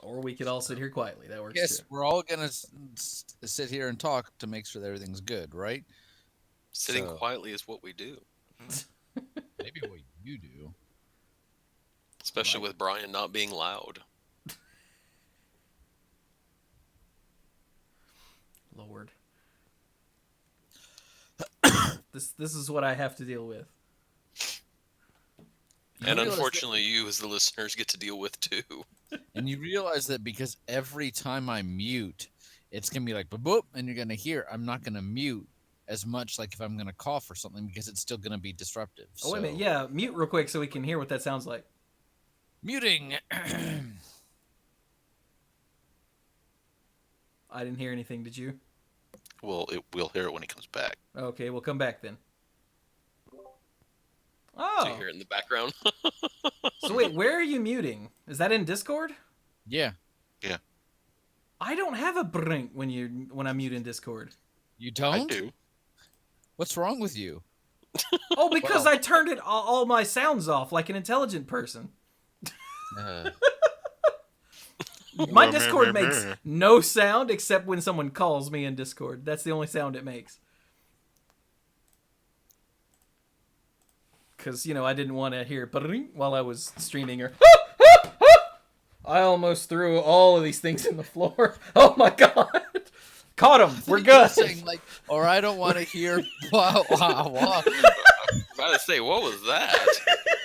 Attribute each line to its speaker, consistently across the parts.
Speaker 1: Or we could all sit here quietly. That works
Speaker 2: Yes,
Speaker 1: too.
Speaker 2: we're all gonna sit here and talk to make sure that everything's good, right?
Speaker 3: Sitting
Speaker 2: So
Speaker 3: quietly is what we do,
Speaker 2: maybe what you do.
Speaker 3: especially
Speaker 1: Like,
Speaker 3: with Brian not being loud.
Speaker 1: Lord. This is what I have to deal with.
Speaker 2: You
Speaker 3: And
Speaker 2: realize that,
Speaker 3: unfortunately, you as the listeners get to deal with too.
Speaker 2: and you realize that because every time I mute, it's gonna be like boop boop, and you're gonna hear. I'm not gonna mute as much like if I'm gonna cough or something because it's still gonna be disruptive.
Speaker 1: Oh, wait a minute.
Speaker 2: So
Speaker 1: Yeah, mute real quick so we can hear what that sounds like.
Speaker 2: muting.
Speaker 1: I didn't hear anything, did you?
Speaker 4: We'll hear it when he comes back.
Speaker 1: Okay, we'll come back then.
Speaker 3: So you
Speaker 1: Oh,
Speaker 3: hear it in the background.
Speaker 1: so wait, where are you muting? Is that in Discord?
Speaker 2: Yeah,
Speaker 1: I don't have a brink when I mute in Discord.
Speaker 2: you
Speaker 4: I
Speaker 2: don't.
Speaker 4: do.
Speaker 2: What's wrong with you?
Speaker 1: Oh, because
Speaker 2: Well-
Speaker 1: I turned all my sounds off like an intelligent person.
Speaker 2: Uh,
Speaker 1: My Discord makes no sound except when someone calls me in Discord. That's the only sound it makes. Because, I didn't want to hear "ba-ding" while I was streaming or... I almost threw all of these things in the floor. Oh my god. Caught him. We're good.
Speaker 2: saying like, or I don't want to hear. Wow, wow, wow.
Speaker 3: About to say, what was that?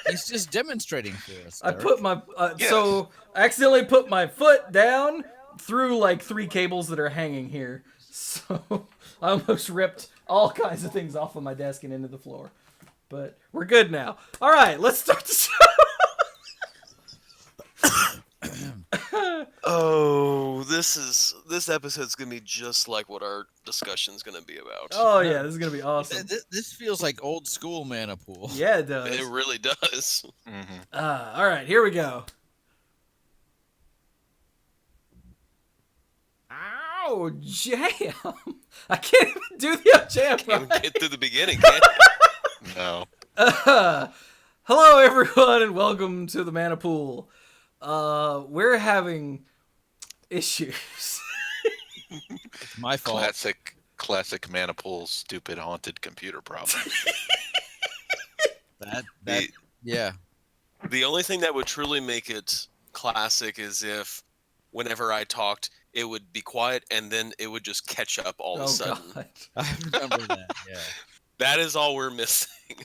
Speaker 2: He's just demonstrating for us.
Speaker 1: I
Speaker 2: Dirk.
Speaker 1: put my...
Speaker 4: Yes.
Speaker 1: So, I accidentally put my foot down through like 3 cables that are hanging here. So, I almost ripped all kinds of things off of my desk and into the floor. But we're good now. All right, let's start the show.
Speaker 3: Oh, this episode's gonna be just like what our discussion's gonna be about.
Speaker 1: Oh yeah, this is gonna be awesome.
Speaker 2: This feels like old school mana pool.
Speaker 1: Yeah, it does.
Speaker 3: It really does.
Speaker 4: Mm-hmm.
Speaker 1: All right, here we go. Ow, jam! I can't even do the jam
Speaker 3: Can't
Speaker 1: right.
Speaker 3: get through the beginning, can you?
Speaker 4: No.
Speaker 1: Hello, everyone, and welcome to the Mana Pool. We're having issues.
Speaker 2: It's my fault.
Speaker 4: Classic Manipool stupid haunted computer problem.
Speaker 2: That
Speaker 3: The-
Speaker 2: yeah.
Speaker 3: The only thing that would truly make it classic is if, whenever I talked, it would be quiet and then it would just catch up all of a sudden.
Speaker 1: God.
Speaker 2: I remember that. Yeah.
Speaker 3: That is all we're missing.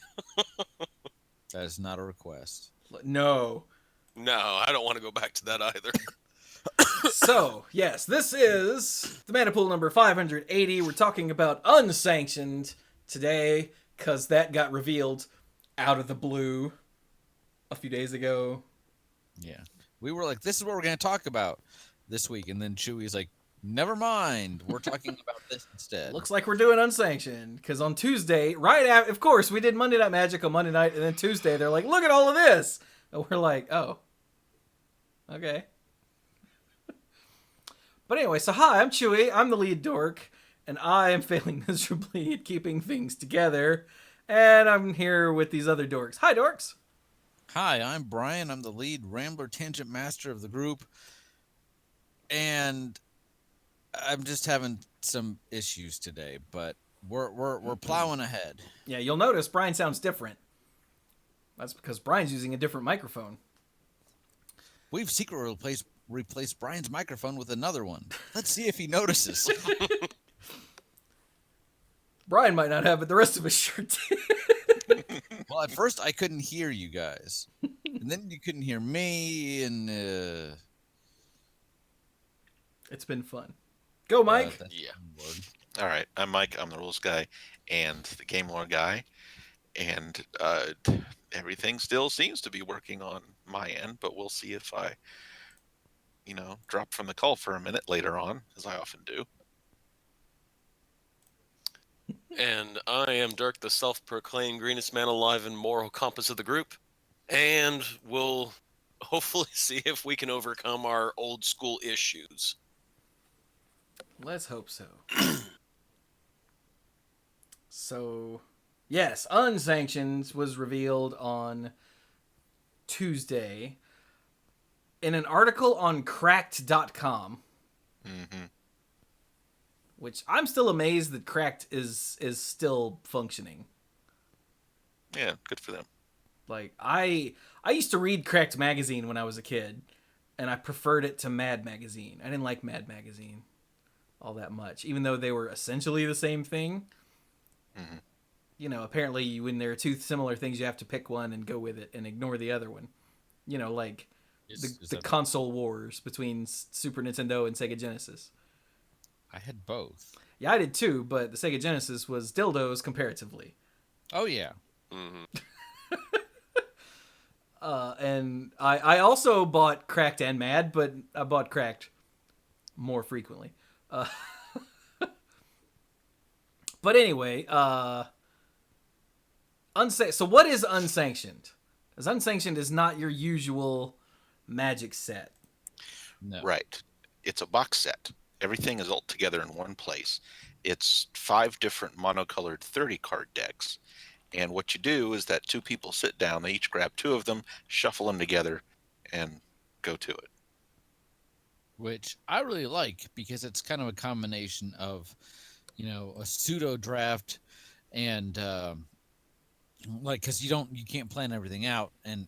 Speaker 2: That is not a request.
Speaker 1: No.
Speaker 3: No, I don't want to go back to that either.
Speaker 1: So, yes, this is the Mana Pool number 580. We're talking about Unsanctioned today, because that got revealed out of the blue a few days ago.
Speaker 2: Yeah. We were like, this is what we're going to talk about this week. And then Chewy's like, never mind. We're talking about this instead.
Speaker 1: Looks like we're doing Unsanctioned, because on Tuesday, right after, of course, we did Monday Night Magic on Monday night, and then Tuesday, they're like, look at all of this! And we're like, oh. Okay. But anyway, so hi, I'm Chewy, I'm the lead dork, and I am failing miserably at keeping things together, and I'm here with these other dorks. Hi, dorks!
Speaker 2: Hi, I'm Brian. I'm the lead Rambler Tangent Master of the group. And I'm just having some issues today, but we're plowing ahead.
Speaker 1: Yeah, you'll notice Brian sounds different. That's because Brian's using a different microphone.
Speaker 2: We've secretly replaced Brian's microphone with another one. Let's see if he notices.
Speaker 1: Brian might not have, but the rest of us sure did.
Speaker 2: Well, at first I couldn't hear you guys, and then you couldn't hear me, and
Speaker 1: It's been fun. Go, Mike!
Speaker 2: that's
Speaker 3: Yeah.
Speaker 2: the word.
Speaker 4: All right, I'm Mike. I'm the rules guy and the game lore guy, and everything still seems to be working on my end. But we'll see if I, drop from the call for a minute later on, as I often do.
Speaker 3: And I am Dirk, the self-proclaimed greenest man alive and moral compass of the group. And we'll hopefully see if we can overcome our old school issues.
Speaker 1: Let's hope so. So, yes, Unsanctioned was revealed on Tuesday. in an article on cracked.com,
Speaker 4: Mm-hmm.
Speaker 1: which I'm still amazed that Cracked is still functioning.
Speaker 4: Yeah, good for them.
Speaker 1: Like I used to read Cracked magazine when I was a kid, and I preferred it to Mad magazine. I didn't like Mad magazine all that much, even though they were essentially the same thing.
Speaker 4: Mm-hmm.
Speaker 1: You know, apparently when there are two similar things, you have to pick one and go with it and ignore the other one. You know, like the console wars between Super Nintendo and Sega Genesis.
Speaker 2: I had both.
Speaker 1: Yeah, I did too, but the Sega Genesis was dildos comparatively.
Speaker 2: Oh yeah.
Speaker 3: Mm-hmm.
Speaker 1: And I also bought Cracked and Mad, but I bought Cracked more frequently. But anyway, so what is Unsanctioned? Because Unsanctioned is not your usual Magic set.
Speaker 2: No.
Speaker 4: Right. It's a box set. Everything is all together in one place. It's 5 different monocolored 30-card decks. And what you do is that 2 people sit down, they each grab 2 of them, shuffle them together, and go to it.
Speaker 2: Which I really like because it's kind of a combination of, a pseudo draft and because you can't plan everything out and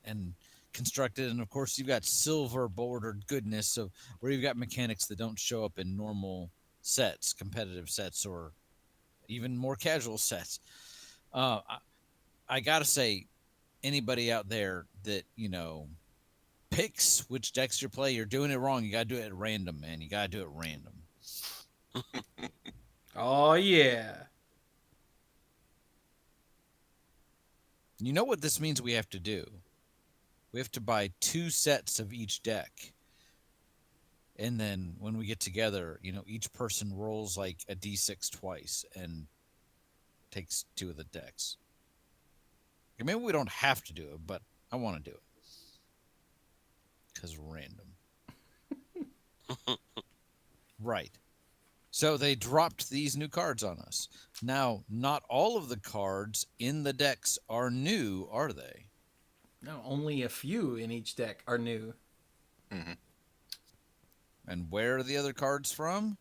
Speaker 2: construct it, and of course you've got silver bordered goodness, so where you've got mechanics that don't show up in normal sets, competitive sets, or even more casual sets. I gotta say, anybody out there that picks which decks you play, you're doing it wrong. You gotta do it at random, man. You gotta do it random.
Speaker 1: Oh yeah.
Speaker 2: You know what this means we have to do? We have to buy 2 sets of each deck. And then when we get together, each person rolls like a d6 twice and takes 2 of the decks. Maybe we don't have to do it, but I want to do it. Because random. Right. So they dropped these new cards on us. Now, not all of the cards in the decks are new, are they?
Speaker 1: No, only a few in each deck are new.
Speaker 4: Mm-hmm.
Speaker 2: And where are the other cards from?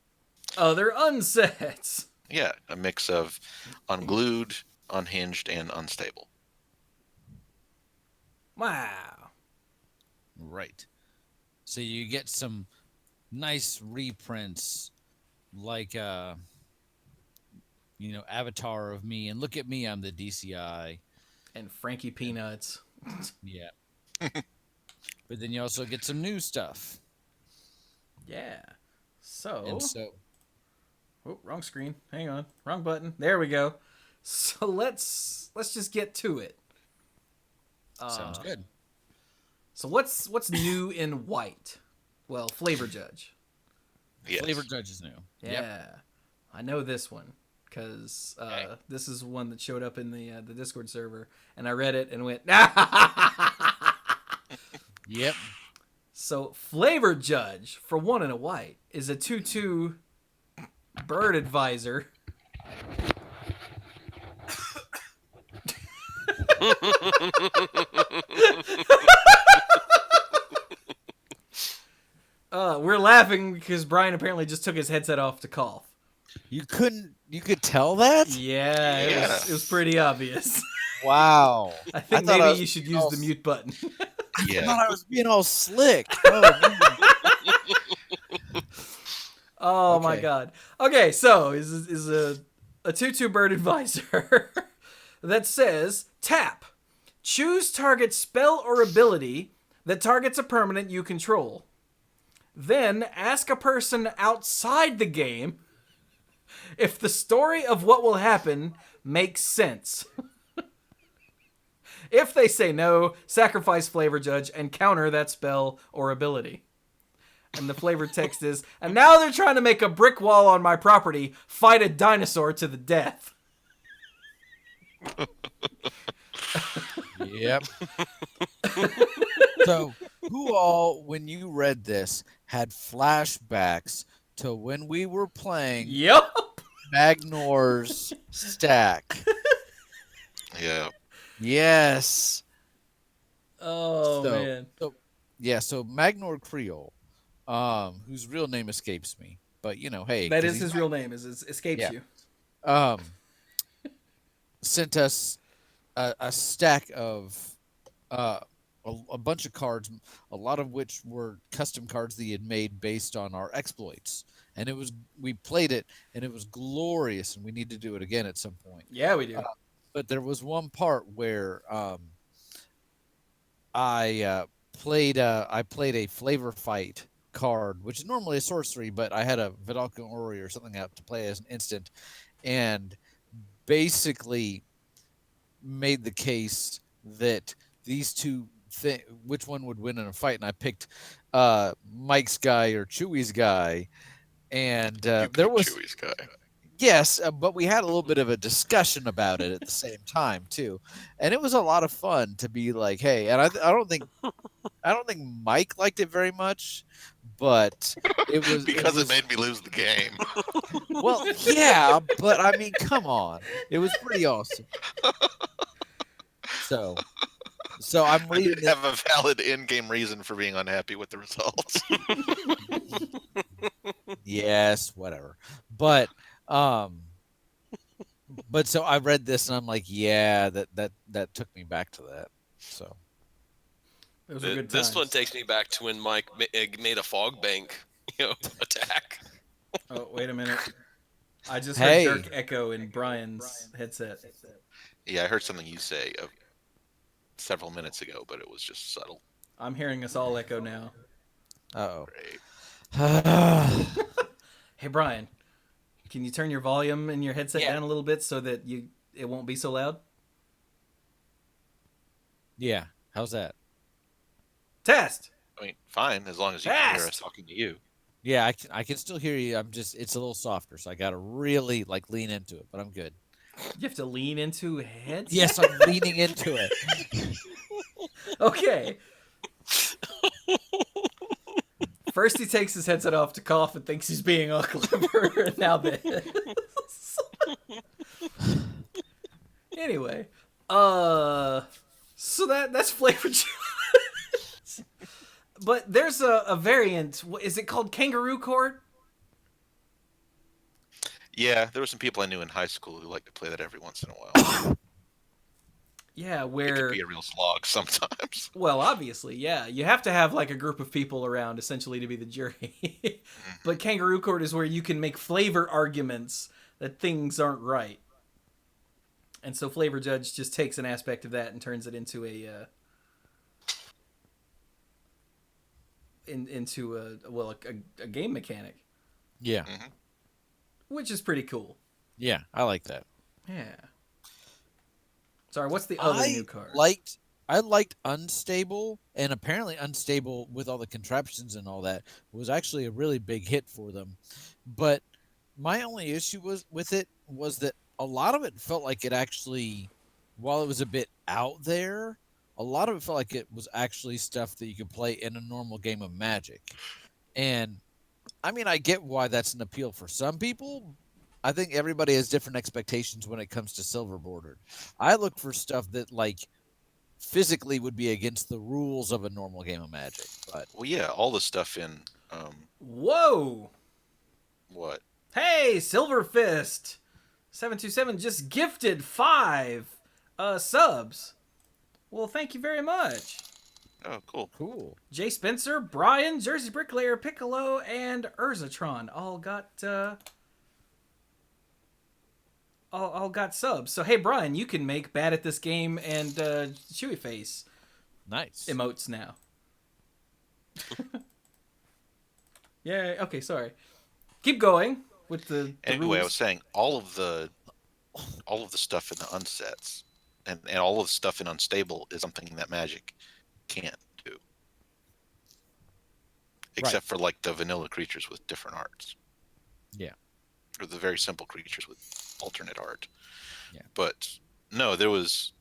Speaker 1: Oh, they're unsets.
Speaker 4: Yeah, a mix of unglued, unhinged, and unstable.
Speaker 1: Wow.
Speaker 2: Right. So you get some nice reprints like Avatar of me, and look at me, I'm the DCI.
Speaker 1: And Frankie Peanuts.
Speaker 2: Yeah. But then you also get some new stuff.
Speaker 1: Yeah.
Speaker 2: And so
Speaker 1: Oh, wrong screen. Hang on. Wrong button. There we go. So let's just get to it.
Speaker 2: sounds good.
Speaker 1: So what's new in white? Well, Flavor Judge.
Speaker 4: Yes.
Speaker 2: Flavor Judge is new.
Speaker 1: Yeah.
Speaker 2: Yep.
Speaker 1: I know this one because this is one that showed up in the Discord server, and I read it and went,
Speaker 2: Yep.
Speaker 1: So Flavor Judge for 1 and a white is a 2/2 bird advisor. We're laughing because Brian apparently just took his headset off to cough.
Speaker 2: You could tell that?
Speaker 1: Yeah, it was pretty obvious.
Speaker 2: Wow.
Speaker 1: I think
Speaker 2: thought
Speaker 1: maybe you should use the mute button.
Speaker 2: I
Speaker 4: Yeah.
Speaker 2: thought I was being all slick. Oh,
Speaker 1: Oh my
Speaker 2: Okay.
Speaker 1: god. Okay, so is a 2/2 bird advisor that says tap. Choose target spell or ability that targets a permanent you control. Then ask a person outside the game if the story of what will happen makes sense. If they say no, sacrifice Flavor Judge and counter that spell or ability. And the flavor text is, and now they're trying to make a brick wall on my property, fight a dinosaur to the death.
Speaker 2: Yep. So, who all, when you read this, had flashbacks to when we were playing
Speaker 1: Yep.
Speaker 2: Magnor's Stack?
Speaker 4: Yeah.
Speaker 2: Yes.
Speaker 1: Oh,
Speaker 2: So-
Speaker 1: man.
Speaker 2: So, Yeah, so Magnor Creole, whose real name escapes me, but hey,
Speaker 1: That
Speaker 2: because
Speaker 1: is
Speaker 2: he's
Speaker 1: his real name. Is it escapes
Speaker 2: yeah,
Speaker 1: you?
Speaker 2: um, sent us a stack of uh, a bunch of cards, a lot of which were custom cards that he had made based on our exploits, and we played it, and it was glorious, and we need to do it again at some point.
Speaker 1: Yeah, we
Speaker 2: Uh,
Speaker 1: do.
Speaker 2: but there was one part where I played a flavor fight card, which is normally a sorcery, but I had a Vidalcan Ori or something out to play as an instant, and basically made the case that these two which one would win in a fight, and I picked Mike's guy or Chewy's guy, and
Speaker 4: You
Speaker 2: there
Speaker 4: picked
Speaker 2: was
Speaker 4: Chewy's guy.
Speaker 2: yes, but we had a little bit of a discussion about it at the same time too, and it was a lot of fun to be like, hey, and I don't think Mike liked it very much, but
Speaker 4: Because it made me lose the game.
Speaker 2: well, yeah, but I mean, come on, it was pretty awesome. So, I'm
Speaker 4: I did
Speaker 2: reading it.
Speaker 4: have a valid in-game reason for being unhappy with the results.
Speaker 2: Yes, whatever. But um, but so I read this and I'm like, yeah, that took me back to that. So
Speaker 1: Those were good
Speaker 3: This
Speaker 1: times.
Speaker 3: one takes me back to when Mike made a fog bank, attack.
Speaker 1: Oh, wait a minute. I just
Speaker 2: Hey.
Speaker 1: heard Dirk echo in Brian's headset.
Speaker 4: Yeah, I heard something you say several minutes ago, but it was just subtle.
Speaker 1: I'm hearing us all echo now.
Speaker 2: oh.
Speaker 4: Great.
Speaker 1: Hey, Brian, can you turn your volume in your headset
Speaker 2: Yeah.
Speaker 1: down a little bit so that it won't be so loud?
Speaker 2: Yeah. How's that?
Speaker 1: Test.
Speaker 4: I mean, fine, as long as you can hear us
Speaker 1: Fast!
Speaker 4: talking to you.
Speaker 2: Yeah, I can still hear you. It's a little softer, so I got to really lean into it, but I'm good.
Speaker 1: You have to lean into heads.
Speaker 2: Yes, I'm leaning into it.
Speaker 1: Okay. First, he takes his headset off to cough and thinks he's being all clever. And now this. Anyway, so that's flavor challenge. But there's a variant. Is it called Kangaroo Court?
Speaker 4: Yeah, there were some people I knew in high school who liked to play that every once in a while.
Speaker 1: Yeah,
Speaker 4: It
Speaker 1: where
Speaker 4: could be a real slog sometimes.
Speaker 1: well, obviously, yeah, you have to have like a group of people around essentially to be the jury. But Kangaroo Court is where you can make flavor arguments that things aren't right. And so Flavor Judge just takes an aspect of that and turns it into a game mechanic,
Speaker 2: Yeah.
Speaker 4: Mhm.
Speaker 1: which is pretty cool.
Speaker 2: Yeah, I like that.
Speaker 1: Yeah. Sorry, what's the other new card?
Speaker 2: I liked Unstable, and apparently Unstable with all the contraptions and all that was actually a really big hit for them. But my only issue with it was that a lot of it felt like it actually, while it was a bit out there, a lot of it felt like it was actually stuff that you could play in a normal game of Magic. And I mean, I get why that's an appeal for some people. I think everybody has different expectations when it comes to silver bordered. I look for stuff that physically would be against the rules of a normal game of Magic. But
Speaker 4: Well, yeah, all the stuff in
Speaker 1: Whoa!
Speaker 4: what?
Speaker 1: Hey, Silver Fist 727 just gifted 5 subs. Well, thank you very much.
Speaker 4: Oh, cool.
Speaker 2: cool.
Speaker 1: Jay Spencer, Brian, Jersey Bricklayer, Piccolo, and Urzatron all got subs. So hey, Brian, you can make bad at this game and Chewy Face
Speaker 2: Nice.
Speaker 1: emotes now. Yeah. Okay. Sorry. Keep going with the
Speaker 4: Anyway, I
Speaker 1: rules.
Speaker 4: was saying all of the stuff in the unsets and all of the stuff in unstable is something that Magic can't do, except for the vanilla creatures with different arts.
Speaker 2: Yeah.
Speaker 4: Or the very simple creatures with alternate art.
Speaker 2: Yeah.
Speaker 4: But no, there was,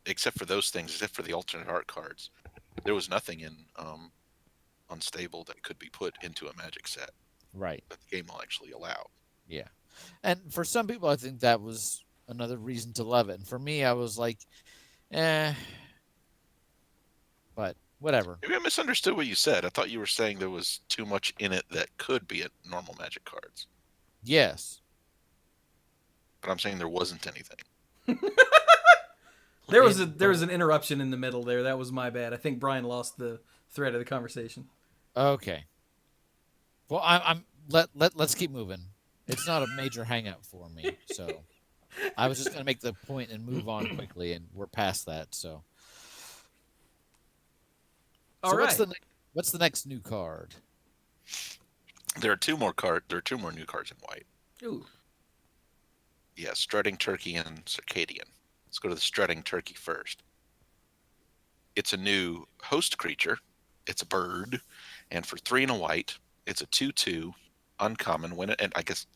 Speaker 4: except for those things, except for the alternate art cards, there was nothing in unstable that could be put into a Magic set
Speaker 2: Right.
Speaker 4: that the game will actually allow.
Speaker 2: Yeah. And for some people, I think that was another reason to love it. And for me, I was like, eh. But whatever.
Speaker 4: Maybe I misunderstood what you said. I thought you were saying there was too much in it that could be at normal Magic cards,
Speaker 2: Yes.
Speaker 4: but I'm saying there wasn't anything.
Speaker 1: There was an interruption in the middle there. That was my bad. I think Brian lost the thread of the conversation.
Speaker 2: Okay. Well, let's keep moving. It's not a major hang up for me, so I was just gonna make the point and move on quickly, and we're past that. So,
Speaker 1: All right.
Speaker 2: what's the next new card?
Speaker 4: There are two more new cards in white.
Speaker 1: Ooh.
Speaker 4: Yeah, Strutting Turkey and Circadian. Let's go to the Strutting Turkey first. It's a new host creature. It's a bird, and for 3 and a white, it's a 2/2 uncommon. And I guess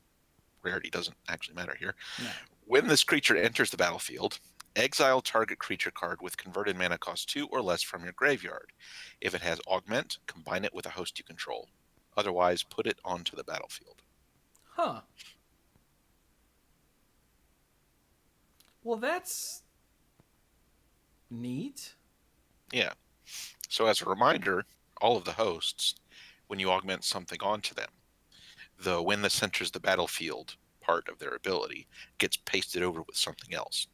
Speaker 4: rarity doesn't actually matter here.
Speaker 1: No.
Speaker 4: When this creature enters the battlefield, exile target creature card with converted mana cost 2 or less from your graveyard. If it has augment, combine it with a host you control. Otherwise, put it onto the battlefield.
Speaker 1: Huh. Well, that's neat.
Speaker 4: Yeah. So as a reminder, all of the hosts, when you augment something onto them, when this enters the battlefield part of their ability gets pasted over with something else.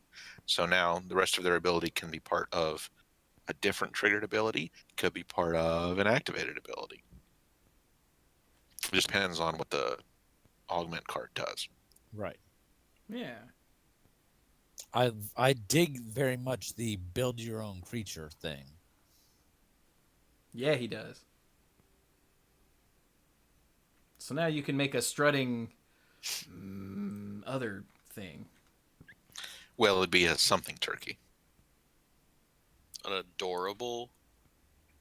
Speaker 4: So now the rest of their ability can be part of a different triggered ability, could be part of an activated ability. It just depends on what the augment card does.
Speaker 2: Right.
Speaker 1: Yeah.
Speaker 2: I dig very much the build your own creature thing.
Speaker 1: Yeah, he does. So now you can make a strutting other thing.
Speaker 4: Well, it'd be a something turkey.
Speaker 3: An adorable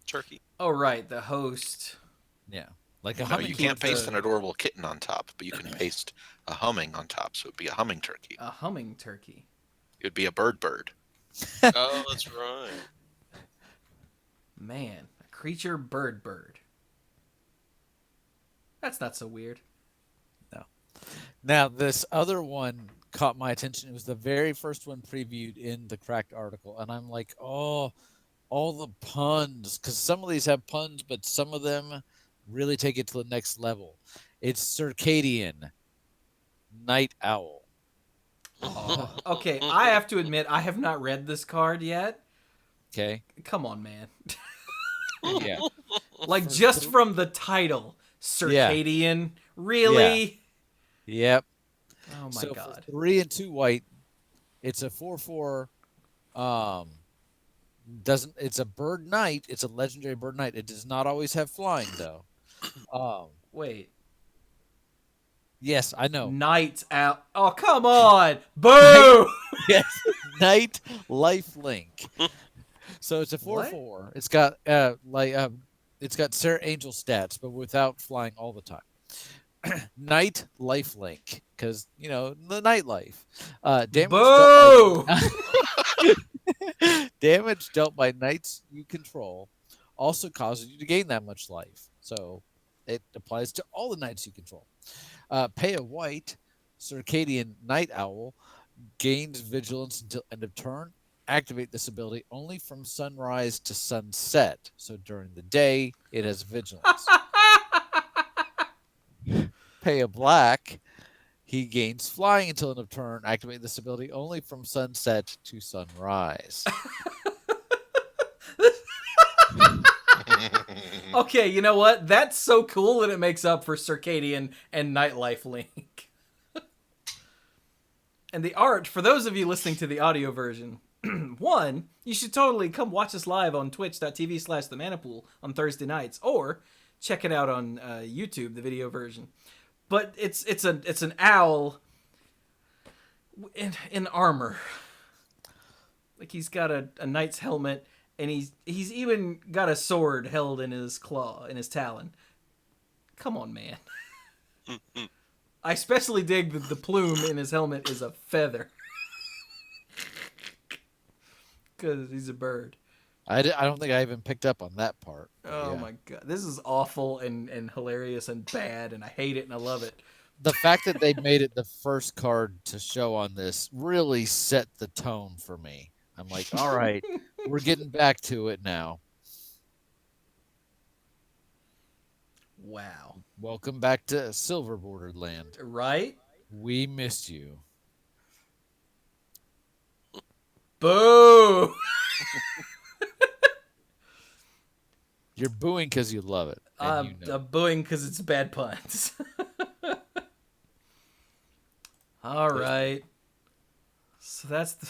Speaker 3: turkey.
Speaker 1: Oh, right. The host.
Speaker 2: Yeah. Like a
Speaker 4: No,
Speaker 2: humming.
Speaker 4: you can't
Speaker 1: with
Speaker 4: paste
Speaker 1: the-
Speaker 4: an adorable kitten on top, but you can paste a humming on top, so it'd be a humming turkey.
Speaker 1: A humming turkey.
Speaker 4: It'd be a bird.
Speaker 3: Oh, that's right.
Speaker 1: Man. A creature bird. That's not so weird.
Speaker 2: Now, this other one caught my attention. It was the very first one previewed in the Cracked article, and I'm like, oh, all the puns, because some of these have puns, but some of them really take it to the next level. It's Circadian Night Owl.
Speaker 1: Okay, I have to admit, I have not read this card yet.
Speaker 2: Okay.
Speaker 1: Come on, man.
Speaker 2: Yeah.
Speaker 1: Like, just from the title, Circadian. Really?
Speaker 2: Yep.
Speaker 1: Oh, my
Speaker 2: So
Speaker 1: God.
Speaker 2: for 3 and 2 white, it's a 4/4. It's a bird knight. It's a legendary bird knight. It does not always have flying though.
Speaker 1: Wait.
Speaker 2: Yes, I know.
Speaker 1: Night out. Oh, come on. Boo!
Speaker 2: Yes, Knight Life Link. So it's a 4/4. It's got it's got Sarah Angel stats, but without flying all the time. Night Life Link, because the nightlife.
Speaker 1: Boo!
Speaker 2: Damage dealt by knights you control also causes you to gain that much life. So it applies to all the knights you control. Pay a white, Circadian Night Owl gains vigilance until end of turn. Activate this ability only from sunrise to sunset. So during the day, it has vigilance. Pay a black, he gains flying until end of turn. Activate this ability only from sunset to sunrise.
Speaker 1: Okay, you know what? That's so cool that it makes up for Circadian and Nightlife Link. And the art, for those of you listening to the audio version, one, you should totally come watch us live on twitch.tv/themanapool on Thursday nights, or check it out on YouTube, the video version. But it's an owl in armor. Like, he's got a knight's helmet, and he's even got a sword held in his claw, in his talon. Come on, man. I especially dig that the plume in his helmet is a feather. Because he's a bird.
Speaker 2: I don't think I even picked up on that part.
Speaker 1: Oh
Speaker 2: Yeah.
Speaker 1: my god. This is awful and hilarious and bad, and I hate it and I love it.
Speaker 2: The fact that they made it the first card to show on this really set the tone for me. I'm like, all right, we're getting back to it now.
Speaker 1: Wow.
Speaker 2: Welcome back to Silver Bordered Land.
Speaker 1: Right?
Speaker 2: We missed you.
Speaker 1: Boo!
Speaker 2: You're booing because you love it. And you know.
Speaker 1: I'm booing because it's bad puns. All right. So that's the...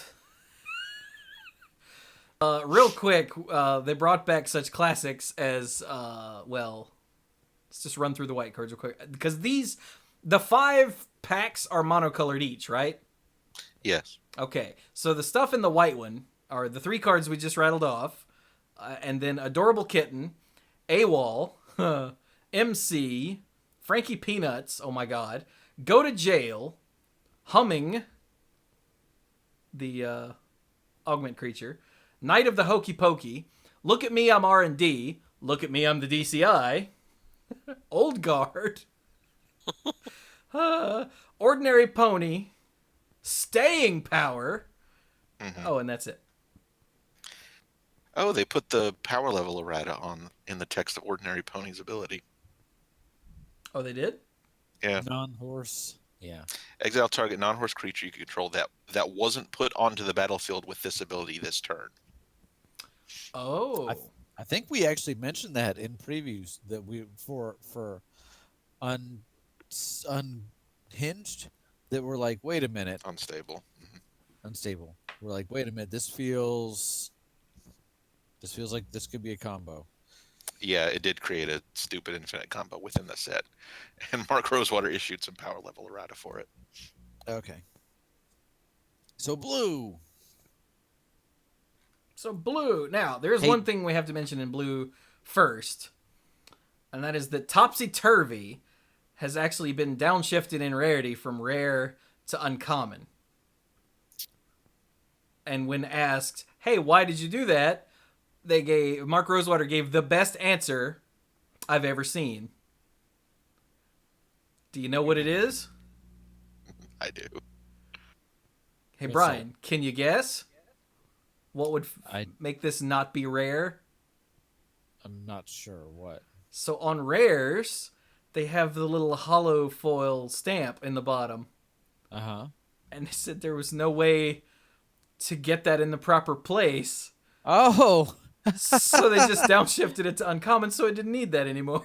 Speaker 1: real quick, they brought back such classics as, well, let's just run through the white cards real quick. Because the 5 packs are monocolored each, right?
Speaker 4: Yes.
Speaker 1: Okay, so the stuff in the white one are the 3 cards we just rattled off, and then Adorable Kitten, AWOL, MC, Frankie Peanuts, oh my god, Go to Jail, Humming, the augment creature, Knight of the Hokey Pokey, Look at Me, I'm R&D, Look at Me, I'm the DCI, Old Guard, Ordinary Pony, Staying Power.
Speaker 4: Mm-hmm.
Speaker 1: Oh, and that's it.
Speaker 4: Oh, they put the power level errata in the text of Ordinary Pony's ability.
Speaker 1: Oh, they did?
Speaker 4: Yeah.
Speaker 2: Non-horse. Yeah.
Speaker 4: Exile target non-horse creature you can control that wasn't put onto the battlefield with this ability this turn.
Speaker 1: Oh.
Speaker 2: I think we actually mentioned that in previews that we for unhinged that we're like, wait a minute,
Speaker 4: Unstable.
Speaker 2: unstable. We're like, wait a minute, this feels like this could be a combo.
Speaker 4: Yeah, it did create a stupid infinite combo within the set, and Mark Rosewater issued some power level errata for it.
Speaker 2: Okay. So blue.
Speaker 1: So blue. Now, there's
Speaker 2: Hey.
Speaker 1: one thing we have to mention in blue first, and that is that Topsy Turvy has actually been downshifted in rarity from rare to uncommon. And when asked, hey, why did you do that? Mark Rosewater gave the best answer I've ever seen. Do you know what it is?
Speaker 4: I do.
Speaker 1: Hey,
Speaker 2: What's
Speaker 1: Brian, can you guess? What would
Speaker 2: I-
Speaker 1: make this not be rare?
Speaker 2: I'm not sure what.
Speaker 1: So on rares, they have the little hollow foil stamp in the bottom.
Speaker 2: Uh-huh.
Speaker 1: And they said there was no way to get that in the proper place.
Speaker 2: Oh.
Speaker 1: So they just downshifted it to uncommon, so it didn't need that anymore.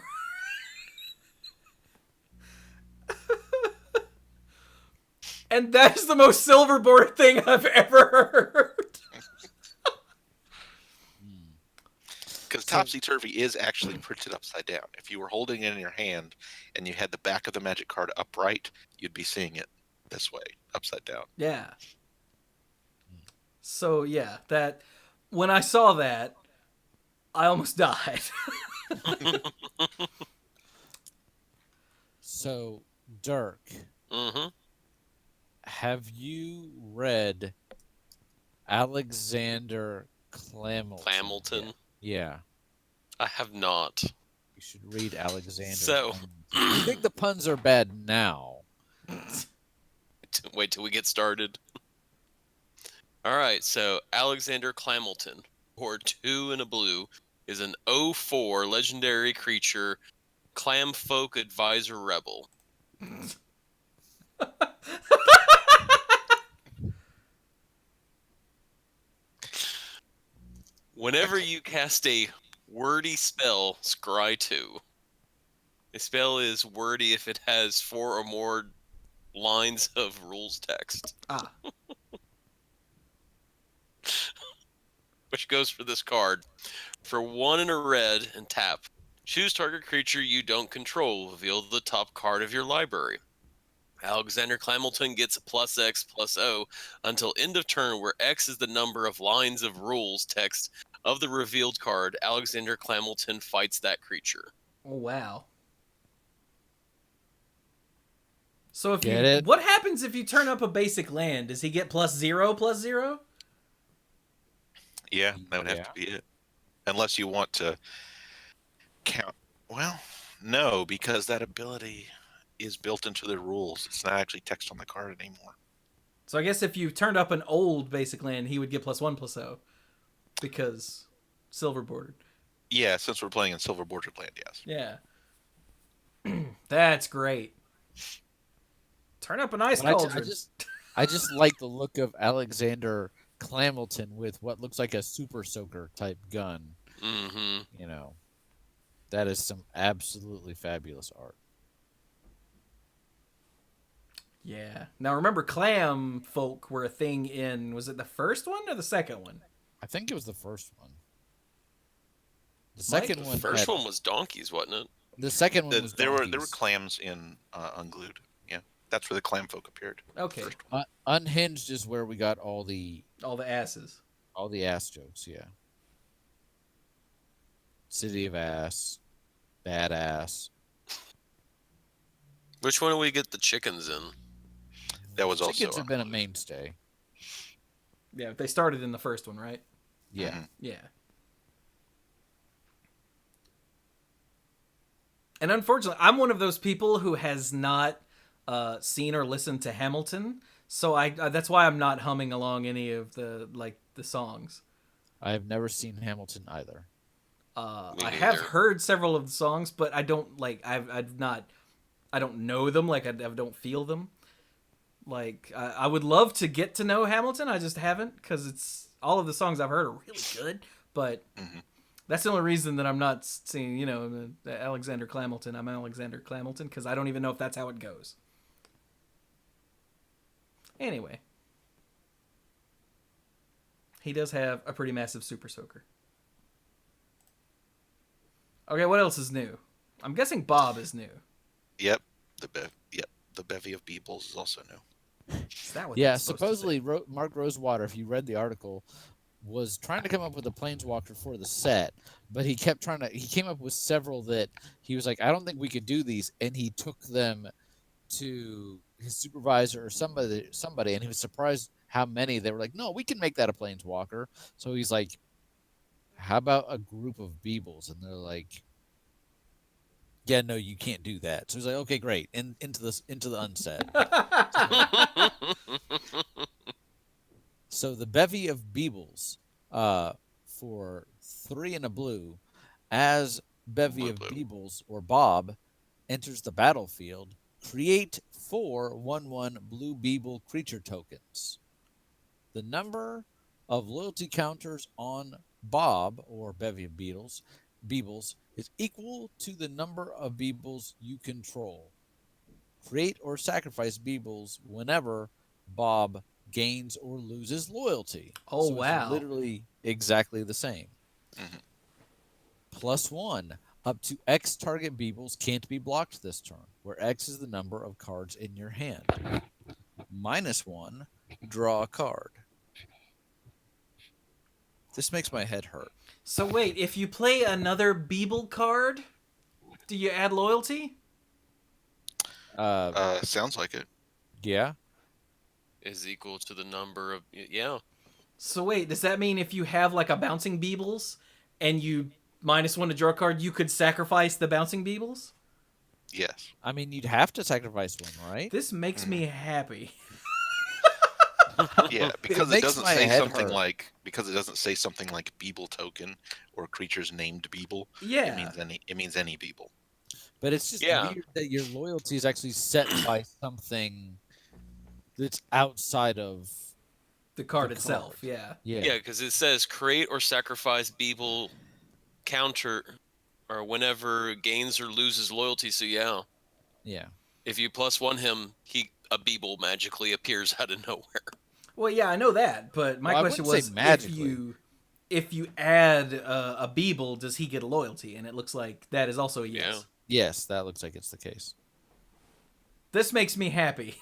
Speaker 1: And that is the most silverboard thing I've ever heard.
Speaker 4: Because Topsy-Turvy is actually printed upside down. If you were holding it in your hand and you had the back of the magic card upright, you'd be seeing it this way, upside down.
Speaker 1: Yeah. So yeah, that when I saw that, I almost died.
Speaker 2: So, Dirk,
Speaker 3: Mm-hmm.
Speaker 2: have you read Alexander Clamilton?
Speaker 3: Clamilton.
Speaker 2: Yeah.
Speaker 3: I have not.
Speaker 2: You should read Alexander.
Speaker 3: So-
Speaker 2: Clamilton. You think the puns are bad now?
Speaker 3: Wait till we get started. All right, so Alexander Clamilton, or 2 and a blue, is an 0/4 legendary creature, Clamfolk Advisor Rebel. Whenever you cast a wordy spell, scry 2. A spell is wordy if it has 4 or more lines of rules text,
Speaker 1: Ah.
Speaker 3: which goes for this card. For 1 and a red and tap, choose target creature you don't control. Reveal the top card of your library. Alexander Clamilton gets a +X/+O until end of turn, where X is the number of lines of rules text of the revealed card. Alexander Clamilton fights that creature.
Speaker 1: Oh wow. So if
Speaker 2: Get it?
Speaker 1: what happens if you turn up a basic land? Does he get +0/+0?
Speaker 4: Yeah, that would have
Speaker 2: Yeah.
Speaker 4: to be it. Unless you want to count. Well, no, because that ability is built into the rules. It's not actually text on the card anymore.
Speaker 1: So I guess if you turned up an old basic land, he would get +1/+0 because silver bordered.
Speaker 4: Yeah, since we're playing in Silver Bordered Land, yes.
Speaker 1: Yeah. That's great. Turn up an ice
Speaker 2: But
Speaker 1: cauldron.
Speaker 2: I just like the look of Alexander Clamilton with what looks like a super soaker type gun.
Speaker 3: Mm-hmm.
Speaker 2: You know, that is some absolutely fabulous art.
Speaker 1: Yeah. Now remember, clam folk were a thing in, was it the first one or the second one?
Speaker 2: I think it was the first one. The
Speaker 1: Mike,
Speaker 2: second
Speaker 3: The
Speaker 2: one.
Speaker 3: first
Speaker 2: had-
Speaker 3: one was donkeys, wasn't it?
Speaker 2: The second one was
Speaker 4: There were
Speaker 2: donkeys.
Speaker 4: clams in Unglued. Yeah, that's where the clam folk appeared.
Speaker 1: Okay.
Speaker 4: First one.
Speaker 2: Unhinged is where we got all the
Speaker 1: asses.
Speaker 2: ass jokes. Yeah. City of Ass, Badass.
Speaker 3: Which one do we get the chickens in?
Speaker 4: That was also
Speaker 2: Chickens have been a
Speaker 4: Unglued.
Speaker 2: mainstay.
Speaker 1: Yeah, they started in the first one, right?
Speaker 2: Yeah.
Speaker 4: Mhm.
Speaker 1: Yeah. And unfortunately, I'm one of those people who has not seen or listened to Hamilton, so I that's why I'm not humming along any of the songs.
Speaker 2: I have never seen Hamilton either.
Speaker 3: Me
Speaker 1: I have
Speaker 3: neither.
Speaker 1: heard several of the songs, but I don't I don't know them. Like I don't feel them. Like I would love to get to know Hamilton. I just haven't because it's all of the songs I've heard are really good. But
Speaker 4: Mhm.
Speaker 1: that's the only reason that I'm not seeing, the Alexander Clamilton. I'm Alexander Clamilton because I don't even know if that's how it goes. Anyway, he does have a pretty massive super soaker. Okay, what else is new? I'm guessing Bob is new.
Speaker 4: Yep. The bevy of Beebles is also new.
Speaker 1: Is that what
Speaker 2: Yeah,
Speaker 1: that's supposed to say?
Speaker 2: supposedly Mark Rosewater, if you read the article, was trying to come up with a planeswalker for the set, but he came up with several that he was like, I don't think we could do these, and he took them to his supervisor or somebody, and he was surprised how many they were like, no, we can make that a planeswalker. So he's like, how about a group of Beebles? And they're like, yeah, no, you can't do that. So he's like, okay, great, into the unset. So the bevy of Beebles, for 3 and a blue, as bevy of
Speaker 4: Blue.
Speaker 2: Beebles or Bob enters the battlefield, create 4 1/1 blue Beeble creature tokens. The number of loyalty counters on Bob or bevy of Beebles is equal to the number of Beebles you control. Create or sacrifice Beebles whenever Bob gains or loses loyalty.
Speaker 1: Oh,
Speaker 2: So
Speaker 1: wow.
Speaker 2: It's literally exactly the same.
Speaker 4: Mhm.
Speaker 2: +1. Up to X target Beebles can't be blocked this turn, where X is the number of cards in your hand. -1. Draw a card. This makes my head hurt.
Speaker 1: So wait, if you play another Beeble card, do you add loyalty?
Speaker 4: Sounds like it.
Speaker 2: Yeah.
Speaker 3: Is equal to the number of
Speaker 1: So wait, does that mean if you have like a bouncing Beebles and you -1 to draw a card, you could sacrifice the bouncing Beebles?
Speaker 4: Yes.
Speaker 2: I mean, you'd have to sacrifice one, right?
Speaker 1: This makes me happy.
Speaker 4: Yeah, because it
Speaker 2: makes
Speaker 4: doesn't
Speaker 2: my
Speaker 4: say
Speaker 2: head
Speaker 4: something
Speaker 2: hurt.
Speaker 4: like Beeble token or creatures named Beeble.
Speaker 1: Yeah.
Speaker 4: It means any Beeble.
Speaker 2: But it's just
Speaker 3: Yeah.
Speaker 2: weird that your loyalty is actually set by something that's outside of
Speaker 1: The card
Speaker 2: The
Speaker 1: itself,
Speaker 2: card.
Speaker 1: yeah.
Speaker 3: Yeah, because it says create or sacrifice Beeble counter or whenever gains or loses loyalty. So yeah,
Speaker 2: Yeah.
Speaker 3: if you +1 him, a Beeble magically appears out of nowhere.
Speaker 1: Well, yeah, I know that, but my
Speaker 2: Well, I
Speaker 1: question
Speaker 2: wouldn't
Speaker 1: was
Speaker 2: say magically.
Speaker 1: if you add a Beeble, does he get a loyalty? And it looks like that is also a yes.
Speaker 3: Yeah.
Speaker 2: Yes, that looks like it's the case.
Speaker 1: This makes me happy.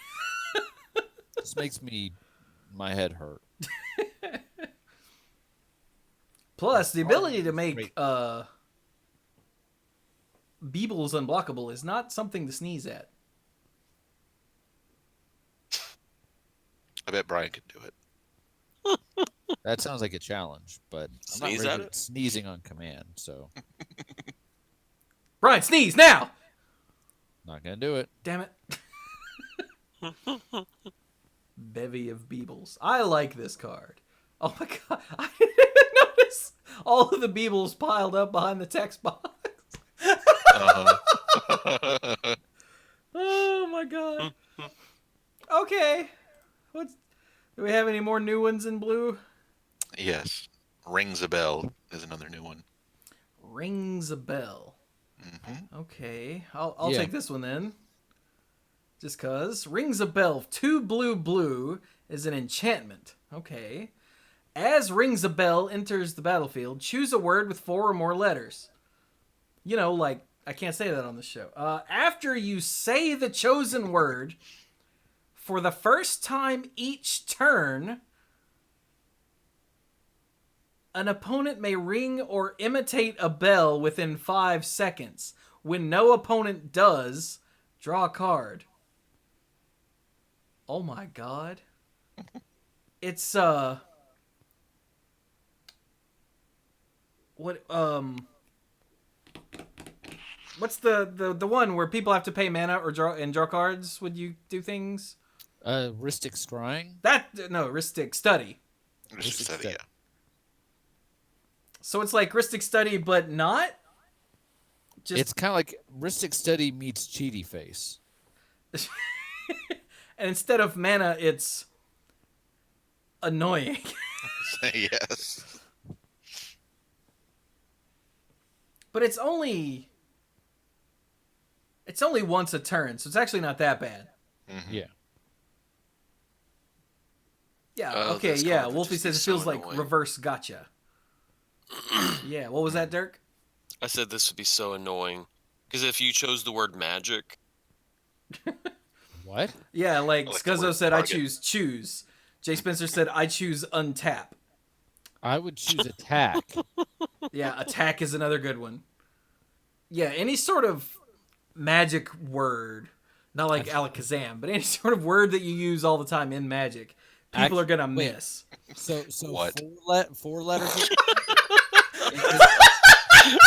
Speaker 2: This makes my head hurt.
Speaker 1: Plus, the ability to
Speaker 2: Great.
Speaker 1: make Beebles unblockable is not something to sneeze at.
Speaker 4: I bet Brian could do it.
Speaker 2: That sounds like a challenge, but I'm
Speaker 3: Sneeze
Speaker 2: not very
Speaker 3: at
Speaker 2: good
Speaker 3: it?
Speaker 2: at sneezing on command, so
Speaker 1: Brian, sneeze now!
Speaker 2: not gonna do it.
Speaker 1: Damn it. Bevy of Beebles. I like this card. Oh my god. I didn't even notice all of the Beebles piled up behind the text box.
Speaker 4: Uh-huh.
Speaker 1: Okay. Do we have any more new ones in blue?
Speaker 4: Yes. Rings a bell is another new one.
Speaker 1: Rings a bell.
Speaker 4: Hmm.
Speaker 1: Okay. I'll
Speaker 2: Yeah.
Speaker 1: take this one then. Just cause. Rings a bell. 2 blue is an enchantment. Okay. As Rings a Bell enters the battlefield, choose a word with 4 or more letters. You know, like, I can't say that on the show. After you say the chosen word, for the first time each turn, an opponent may ring or imitate a bell within 5 seconds. When no opponent does, draw a card. Oh my god. It's, what's the one where people have to pay mana or draw cards when you do things?
Speaker 2: Ristic Scrying.
Speaker 1: Ristic Study.
Speaker 4: Just
Speaker 2: Ristic
Speaker 4: said,
Speaker 2: Study.
Speaker 4: yeah.
Speaker 1: So it's like Ristic Study, but not.
Speaker 2: It's kind of like Ristic Study meets Cheaty Face.
Speaker 1: And instead of mana, it's annoying.
Speaker 4: Yes.
Speaker 1: But it's only once a turn, so it's actually not that bad.
Speaker 4: Mm-hmm.
Speaker 2: Yeah.
Speaker 1: Yeah.
Speaker 3: Oh,
Speaker 1: Okay.
Speaker 3: this
Speaker 1: Yeah.
Speaker 3: card would
Speaker 1: Wolfie
Speaker 3: just be
Speaker 1: says it
Speaker 3: so
Speaker 1: feels like
Speaker 3: annoying.
Speaker 1: reverse gotcha. Yeah. What was that, Dirk?
Speaker 3: I said this would be so annoying because if you chose the word magic,
Speaker 2: What?
Speaker 1: Yeah. Like
Speaker 4: I like the
Speaker 1: Scuzzo
Speaker 4: word
Speaker 1: said, I
Speaker 4: target.
Speaker 1: choose. Jay Spencer said, I choose untap.
Speaker 2: I would choose attack.
Speaker 1: Yeah. Attack is another good one. Yeah. Any sort of magic word, not like Alakazam, but any sort of word that you use all the time in Magic, people are gonna
Speaker 2: wait.
Speaker 1: miss.
Speaker 2: So
Speaker 4: What?
Speaker 2: four letters.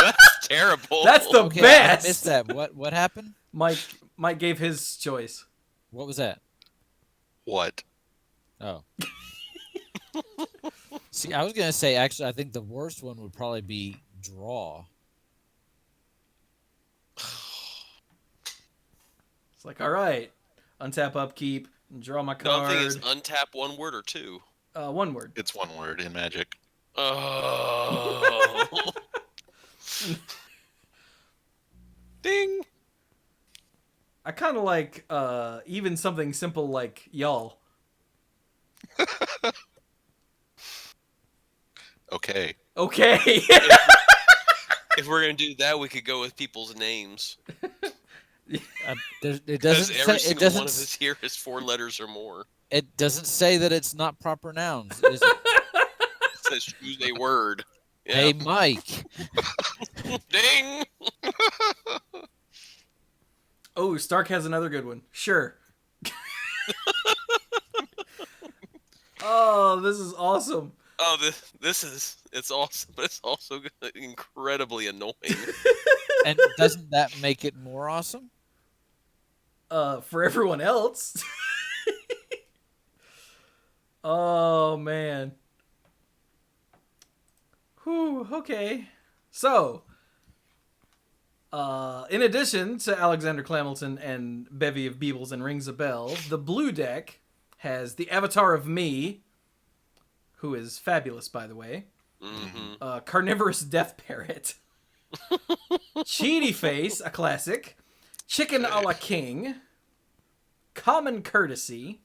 Speaker 3: that's terrible.
Speaker 1: That's the
Speaker 2: Okay,
Speaker 1: best.
Speaker 2: I missed that. What happened?
Speaker 1: Mike gave his choice.
Speaker 2: What was that?
Speaker 4: What?
Speaker 2: Oh. See, I was gonna say actually, I think the worst one would probably be draw.
Speaker 1: It's like, all right, untap, upkeep, and draw my
Speaker 3: No, I'm thinking
Speaker 1: card.
Speaker 3: it's untap one word or two.
Speaker 1: One word.
Speaker 4: It's one word in Magic.
Speaker 3: Oh. Ding.
Speaker 1: I kind of like even something simple like y'all.
Speaker 4: Okay.
Speaker 1: Okay.
Speaker 3: If we're gonna do that, we could go with people's names.
Speaker 2: It
Speaker 3: Because
Speaker 2: doesn't
Speaker 3: every
Speaker 2: say. It
Speaker 3: single one of
Speaker 2: doesn't.
Speaker 3: us here is 4 letters or more.
Speaker 2: It doesn't say that it's not proper nouns. Is it?
Speaker 3: It says choose a word. Yeah.
Speaker 2: Hey, Mike.
Speaker 3: Ding.
Speaker 1: Oh, Stark has another good one. Sure. Oh, this is awesome.
Speaker 3: Oh, it's awesome, but it's also incredibly annoying.
Speaker 2: And doesn't that make it more awesome?
Speaker 1: For everyone else. Oh man. Whew, okay. So, in addition to Alexander Clamilton and Bevy of Beebles and Rings a Bell, the blue deck has the Avatar of Me, who is fabulous, by the way.
Speaker 3: Mm-hmm.
Speaker 1: Carnivorous Death Parrot. Cheaty Face, a classic. Chicken a la King. Common Courtesy.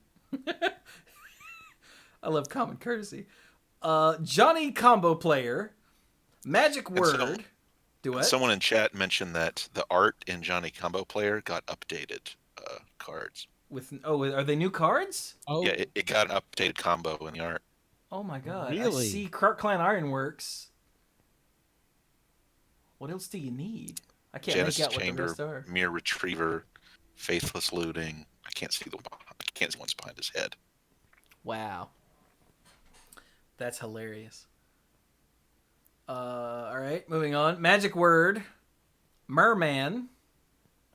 Speaker 1: I love Common Courtesy. Johnny Combo Player. Magic Word. Do what?
Speaker 4: Someone in chat mentioned that the art in Johnny Combo Player got updated cards.
Speaker 1: Are they new cards?
Speaker 2: Oh,
Speaker 4: Yeah, it got an updated combo in the art.
Speaker 1: Oh my god.
Speaker 2: Really?
Speaker 1: I see Krark Clan Ironworks. What else do you need? I can't
Speaker 4: Genesis
Speaker 1: make out what the
Speaker 4: Chamber,
Speaker 1: rest are.
Speaker 4: Mere Retriever, Faithless Looting. I can't see one's behind his head.
Speaker 1: Wow. That's hilarious. Alright, moving on. Magic Word. Merman.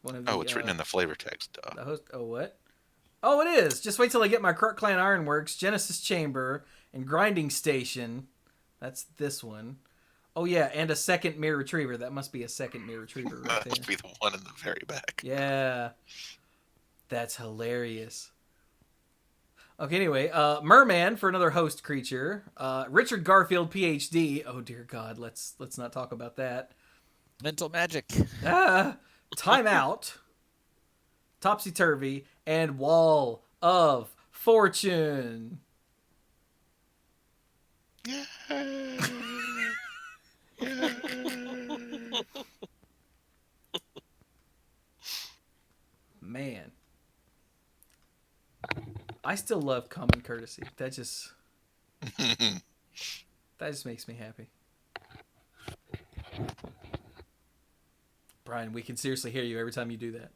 Speaker 1: One of the,
Speaker 4: Oh, it's written in the flavor text. Duh.
Speaker 1: the host. Oh, what? Oh, it is. Just wait till I get my Krark Clan Ironworks, Genesis Chamber, and Grinding Station. That's this one. Oh, yeah, and a second Mere Retriever. That must be a second Mere Retriever right
Speaker 4: That
Speaker 1: there.
Speaker 4: must be the one in the very back.
Speaker 1: Yeah. That's hilarious. Okay, anyway, Merman for another host creature. Richard Garfield, PhD. Oh dear God, let's not talk about that.
Speaker 2: Mental magic.
Speaker 1: Timeout. Topsy Turvy and Wall of Fortune.
Speaker 4: Yeah. Yeah.
Speaker 1: Man, I still love common courtesy. That just makes me happy. Brian, we can seriously hear you every time you do that.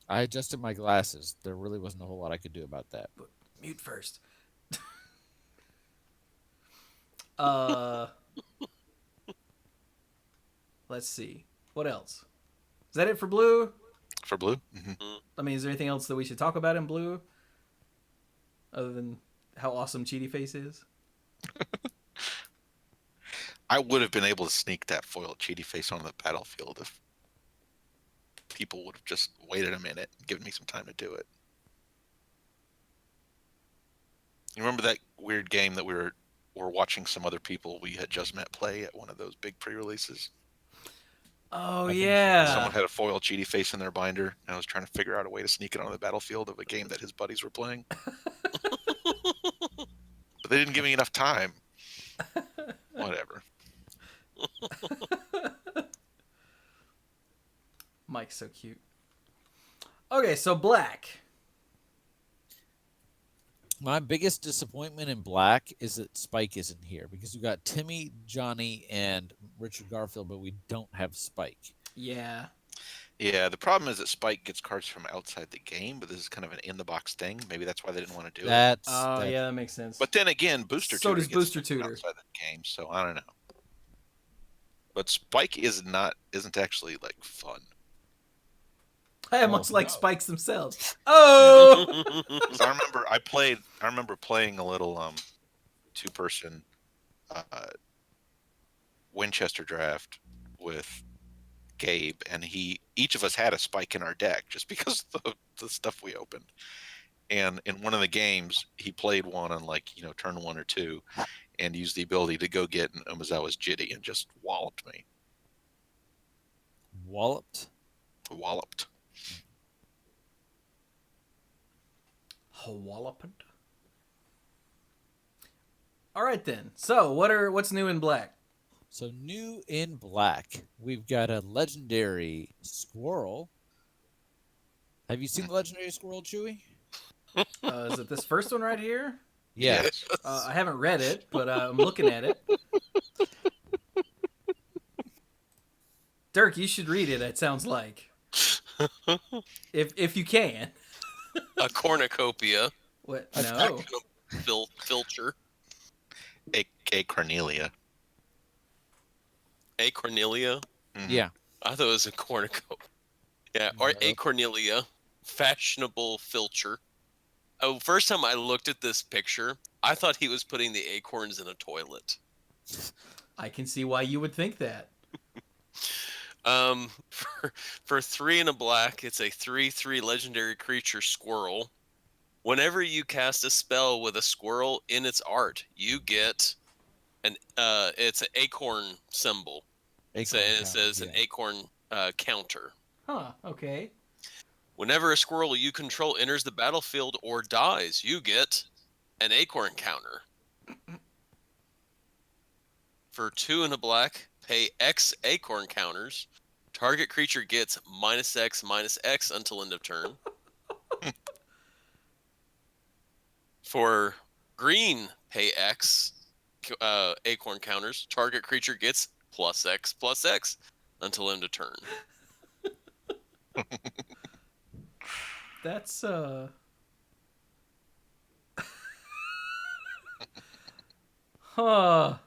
Speaker 2: I adjusted my glasses. There really wasn't a whole lot I could do about that.
Speaker 1: But mute first. Let's see. What else? Is that it for blue?
Speaker 4: For blue? Mm-hmm.
Speaker 1: I mean, is there anything else that we should talk about in blue? Other than how awesome Cheaty Face is?
Speaker 4: I would have been able to sneak that foil Cheaty Face onto the battlefield if people would have just waited a minute and given me some time to do it. You remember that weird game that we were watching some other people we had just met play at one of those big pre-releases?
Speaker 1: Oh,
Speaker 2: I think
Speaker 1: yeah.
Speaker 4: Someone had a foil Cheaty Face in their binder, and I was trying to figure out a way to sneak it onto the battlefield of a game that his buddies were playing. But they didn't give me enough time. Whatever.
Speaker 1: Mike's so cute. Okay, so black.
Speaker 2: My biggest disappointment in black is that Spike isn't here because we got Timmy, Johnny, and Richard Garfield, but we don't have Spike.
Speaker 1: Yeah.
Speaker 4: Yeah, the problem is that Spike gets cards from outside the game, but this is kind of an in-the-box thing. Maybe that's why they didn't want to do it.
Speaker 2: That's
Speaker 1: Yeah, that makes sense.
Speaker 4: But then again, Booster
Speaker 1: So
Speaker 4: Tutor
Speaker 1: does
Speaker 4: gets
Speaker 1: Booster
Speaker 4: stuff from
Speaker 1: Tutor.
Speaker 4: outside the game, so I don't know. But Spike isn't actually like fun.
Speaker 1: I almost like
Speaker 2: no.
Speaker 1: spikes themselves. Oh!
Speaker 4: 'Cause I remember playing a little two-person Winchester draft with Gabe, and each of us had a Spike in our deck just because of the stuff we opened. And in one of the games, he played one on turn 1 or 2, and used the ability to go get an Umezawa's Jitty and just walloped me.
Speaker 2: Walloped.
Speaker 1: Walloped. All right then. So what's new in black?
Speaker 2: So new in black, we've got a legendary squirrel. Have you seen the legendary squirrel, Chewy?
Speaker 1: Is it this first one right here?
Speaker 2: Yeah.
Speaker 4: Yes.
Speaker 1: I haven't read it, but I'm looking at it. Dirk, you should read it. It sounds like, if you can.
Speaker 3: A cornucopia.
Speaker 1: What?
Speaker 2: A
Speaker 1: No.
Speaker 3: Filcher.
Speaker 4: A Cornelia.
Speaker 3: A Cornelia.
Speaker 4: Mhm.
Speaker 2: Yeah.
Speaker 3: I thought it was a cornucopia. Yeah, or a
Speaker 2: Nope.
Speaker 3: Cornelia. Fashionable filcher. Oh, first time I looked at this picture, I thought he was putting the acorns in a toilet.
Speaker 1: I can see why you would think that.
Speaker 3: For 3 and a black, it's a 3/3 legendary creature squirrel. Whenever you cast a spell with a squirrel in its art, you get it's an acorn symbol. It says an acorn counter.
Speaker 1: Huh, okay.
Speaker 3: Whenever a squirrel you control enters the battlefield or dies, you get an acorn counter. For 2 and a black, pay X acorn counters. Target creature gets -X/-X until end of turn. For green, pay X acorn counters. Target creature gets +X/+X until end of turn.
Speaker 1: That's Huh.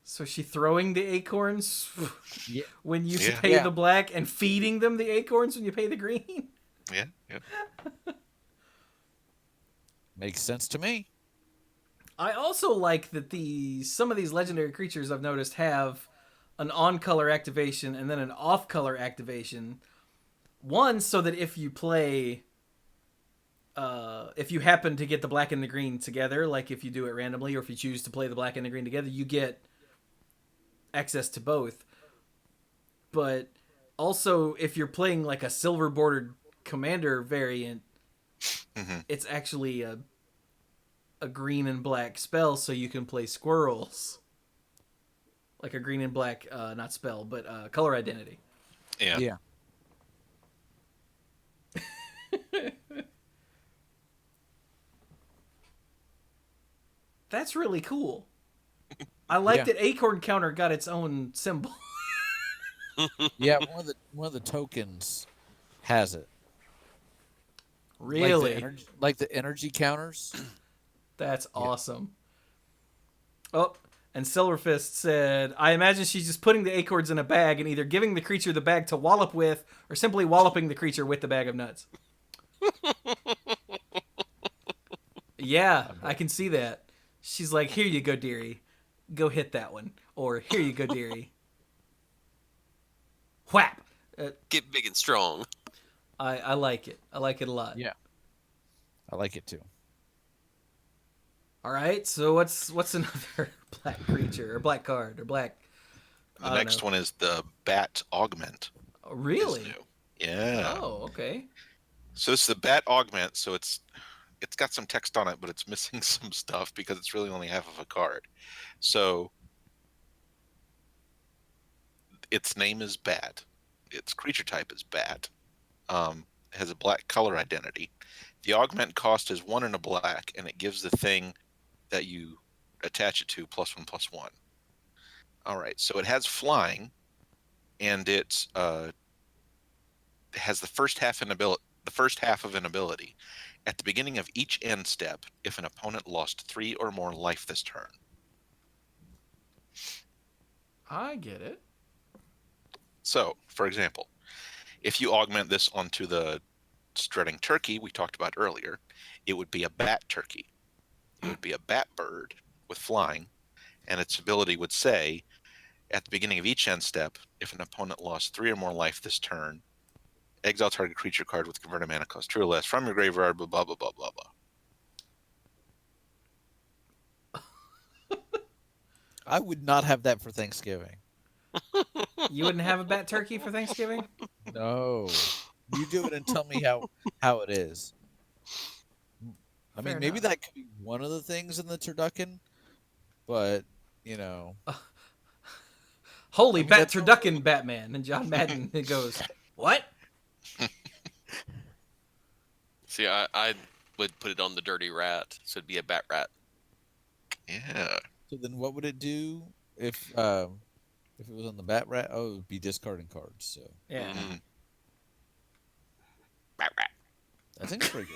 Speaker 1: So is she throwing the acorns
Speaker 2: Yeah.
Speaker 1: when you
Speaker 4: Yeah.
Speaker 1: pay
Speaker 2: Yeah.
Speaker 1: the black and feeding them the acorns when you pay the green?
Speaker 4: Yeah.
Speaker 2: Makes sense to me.
Speaker 1: I also like that some of these legendary creatures I've noticed have an on-color activation and then an off-color activation. One, so that if you play if you happen to get the black and the green together, like if you do it randomly, or if you choose to play the black and the green together, you get access to both. But also, if you're playing like a silver bordered commander variant, it's actually a green and black spell, so you can play squirrels. Like a green and black, not spell, but color identity.
Speaker 4: Yeah.
Speaker 1: That's really cool. I like that Acorn Counter got its own symbol.
Speaker 2: Yeah, one of the tokens has it.
Speaker 1: Really?
Speaker 2: Like the energy counters.
Speaker 1: That's awesome. Oh, and Silverfist said, I imagine she's just putting the acorns in a bag and either giving the creature the bag to wallop with or simply walloping the creature with the bag of nuts. Yeah, I can see that. She's like, here you go, dearie. Go hit that one. Or, here you go, dearie. Whap!
Speaker 3: Get big and strong.
Speaker 1: I like it. I like it a lot.
Speaker 2: Yeah. I like it too.
Speaker 1: All right, so what's another black creature or black card or black?
Speaker 4: The next one is the Bat Augment.
Speaker 1: Oh, really?
Speaker 4: Yeah.
Speaker 1: Oh, okay.
Speaker 4: So it's the Bat Augment. So it's got some text on it, but it's missing some stuff because it's really only half of a card. So its name is Bat. Its creature type is Bat. It has a black color identity. The augment cost is 1 and a black, and it gives the thing that you attach it to +1/+1. All right, so it has flying, and it has the first half of an ability. At the beginning of each end step, if an opponent lost 3 or more life this turn.
Speaker 1: I get it.
Speaker 4: So, for example, if you augment this onto the strutting turkey we talked about earlier, it would be a bat turkey. It would be a bat bird with flying, and its ability would say, at the beginning of each end step, if an opponent lost 3 or more life this turn, exile target creature card with converted mana cost 2 or less from your graveyard, blah, blah, blah, blah, blah, blah.
Speaker 2: I would not have that for Thanksgiving.
Speaker 1: You wouldn't have a bat turkey for Thanksgiving?
Speaker 2: No. You do it and tell me how it is. I mean, maybe that could be one of the things in the turducken, but, you know.
Speaker 1: Holy bat turducken Batman. And John Madden goes, what?
Speaker 3: See, I would put it on the dirty rat, so it'd be a bat rat.
Speaker 4: Yeah.
Speaker 2: So then what would it do if it was on the bat rat? Oh, it would be discarding cards. So
Speaker 1: Yeah.
Speaker 4: Mm.
Speaker 3: Rat rat.
Speaker 2: that seems pretty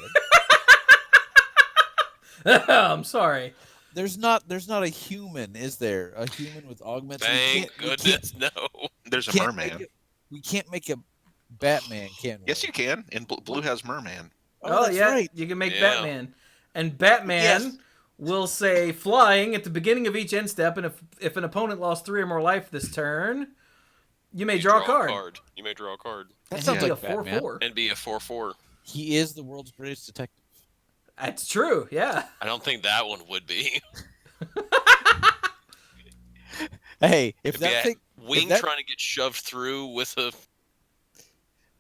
Speaker 2: good.
Speaker 1: I'm sorry.
Speaker 2: There's not a human, is there? A human with augments?
Speaker 3: Thank goodness, no.
Speaker 4: There's a merman.
Speaker 2: We can't make a Batman, can we?
Speaker 4: Yes, you can. And Blue has merman.
Speaker 1: Oh,
Speaker 2: that's
Speaker 1: yeah.
Speaker 2: right.
Speaker 1: You can make
Speaker 3: Yeah.
Speaker 1: Batman. And Batman will say flying at the beginning of each end step, and if an opponent lost 3 or more life this turn, you may draw a card.
Speaker 3: You may draw a card.
Speaker 2: That
Speaker 1: And
Speaker 2: sounds
Speaker 1: he'd
Speaker 2: like
Speaker 1: be a
Speaker 2: Batman.
Speaker 1: 4/4.
Speaker 3: And be a 4/4.
Speaker 2: He is the world's greatest detective.
Speaker 1: That's true, yeah.
Speaker 3: I don't think that one would be.
Speaker 2: Hey, if
Speaker 3: It'd be
Speaker 2: that
Speaker 3: a
Speaker 2: thing,
Speaker 3: wing
Speaker 2: that-
Speaker 3: trying to get shoved through with a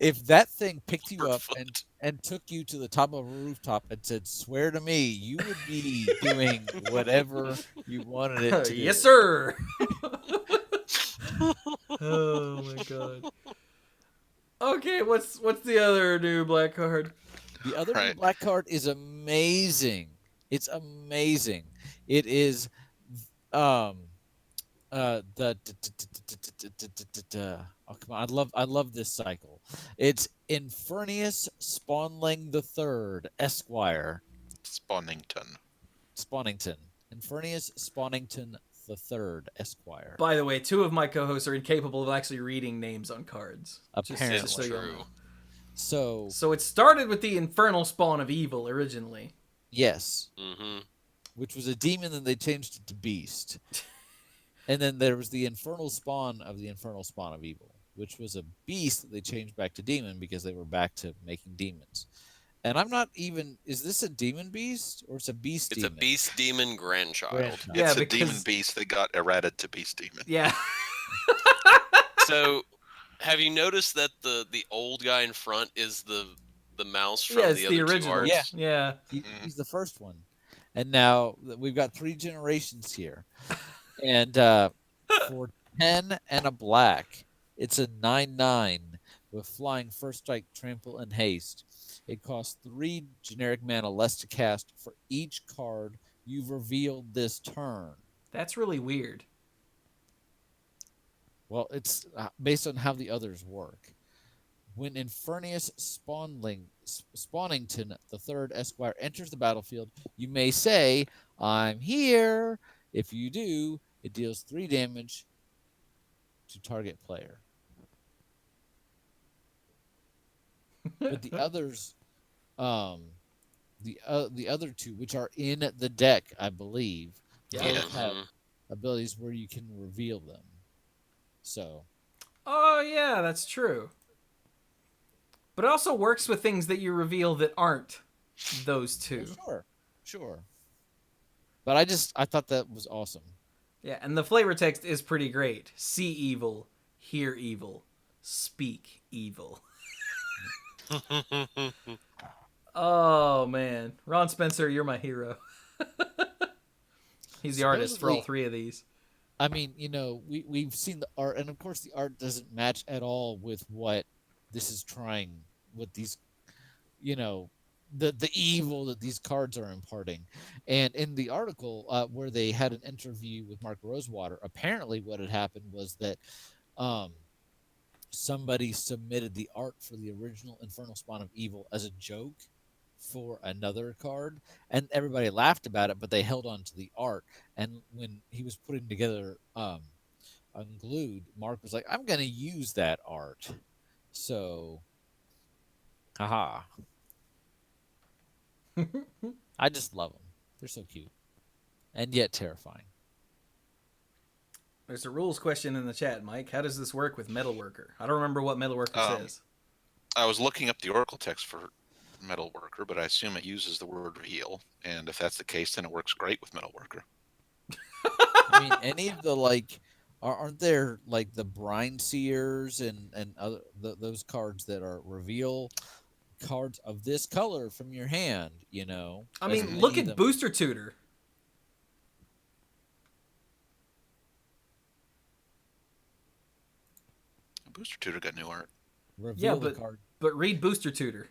Speaker 2: if that thing picked you up
Speaker 3: foot.
Speaker 2: and took you to the top of a rooftop and said, "Swear to me," you would be doing whatever you wanted it to.
Speaker 1: Yes,
Speaker 2: do.
Speaker 1: sir. Oh my god. Okay, what's the other new black card?
Speaker 2: The other
Speaker 4: Right.
Speaker 2: black card is amazing. It's amazing. It is oh come on, I love this cycle. It's Infernius Spawnling the Third, Esquire.
Speaker 4: Spawnington.
Speaker 2: Infernius Spawnington the Third, Esquire.
Speaker 1: By the way, 2 of my co-hosts are incapable of actually reading names on cards.
Speaker 2: Apparently.
Speaker 3: It's
Speaker 1: so you
Speaker 3: true.
Speaker 1: know.
Speaker 2: So
Speaker 1: So it started with the Infernal Spawn of Evil originally.
Speaker 2: yes,
Speaker 3: Mm-hmm.
Speaker 2: which was a demon, then they changed it to beast. And then there was the Infernal Spawn of Evil, which was a beast that they changed back to demon because they were back to making demons. And I'm not even. Is this a demon beast or it's a beast
Speaker 3: It's
Speaker 2: demon?
Speaker 3: a beast demon grandchild.
Speaker 2: Grandchild.
Speaker 1: Yeah,
Speaker 4: It's a demon
Speaker 1: because
Speaker 4: beast that got errated to beast demon.
Speaker 1: yeah,
Speaker 3: So, have you noticed that the old guy in front is the mouse from
Speaker 1: yeah, it's
Speaker 3: the
Speaker 1: the
Speaker 3: other two
Speaker 1: original.
Speaker 3: arts?
Speaker 1: Yeah.
Speaker 2: He's the first one, and now we've got 3 generations here, and for 10 and a black, it's a 9/9 with flying, first strike, trample, and haste. It costs 3 generic mana less to cast for each card you've revealed this turn.
Speaker 1: That's really weird.
Speaker 2: Well, it's based on how the others work. When Infernius Spawnington the Third Esquire enters the battlefield, you may say, "I'm here." If you do, it deals 3 damage to target player. But the others, the other 2, which are in the deck, I believe,
Speaker 1: Yeah.
Speaker 2: both have abilities where you can reveal them. So
Speaker 1: Oh yeah, that's true. But it also works with things that you reveal that aren't those two.
Speaker 2: sure. But I thought that was awesome.
Speaker 1: Yeah, and the flavor text is pretty great. See evil, hear evil, speak evil. Oh man, Ron Spencer, you're my hero. He's the artist for all 3 of these.
Speaker 2: I mean, we've seen the art, and of course, the art doesn't match at all with what this is trying. With these, the evil that these cards are imparting. And in the article where they had an interview with Mark Rosewater, apparently what had happened was that somebody submitted the art for the original Infernal Spawn of Evil as a joke for another card, and everybody laughed about it, but they held on to the art. And when he was putting together Unglued, Mark was like, "I'm going to use that art." So, haha. I just love them. They're so cute and yet terrifying.
Speaker 1: There's a rules question in the chat, Mike. How does this work with Metalworker? I don't remember what Metalworker says.
Speaker 4: I was looking up the Oracle text for Metalworker, but I assume it uses the word reveal, and if that's the case, then it works great with Metalworker.
Speaker 2: I mean, any of the aren't there like the Brine Seers and other those cards that are reveal cards of this color from your hand?
Speaker 1: I mean, look at Booster Tutor.
Speaker 4: Booster Tutor got new art.
Speaker 2: Reveal the card.
Speaker 1: But read Booster Tutor.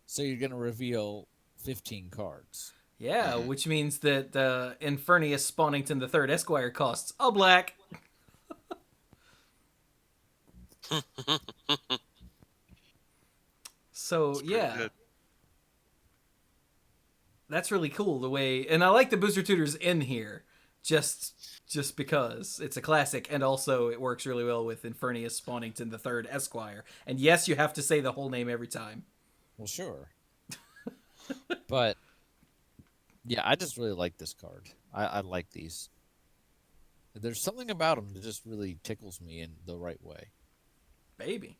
Speaker 2: So you're going to reveal 15 cards.
Speaker 1: Yeah, which means that Infernius Spawnington the Third Esquire costs a black. So yeah,
Speaker 4: good.
Speaker 1: That's really cool the way, and I like the Booster Tutors in here, just because it's a classic, and also it works really well with Infernius Spawnington the Third Esquire. And yes, you have to say the whole name every time.
Speaker 2: Well, sure. But yeah, I just really like this card. I like these. There's something about them that just really tickles me in the right way.
Speaker 1: Maybe.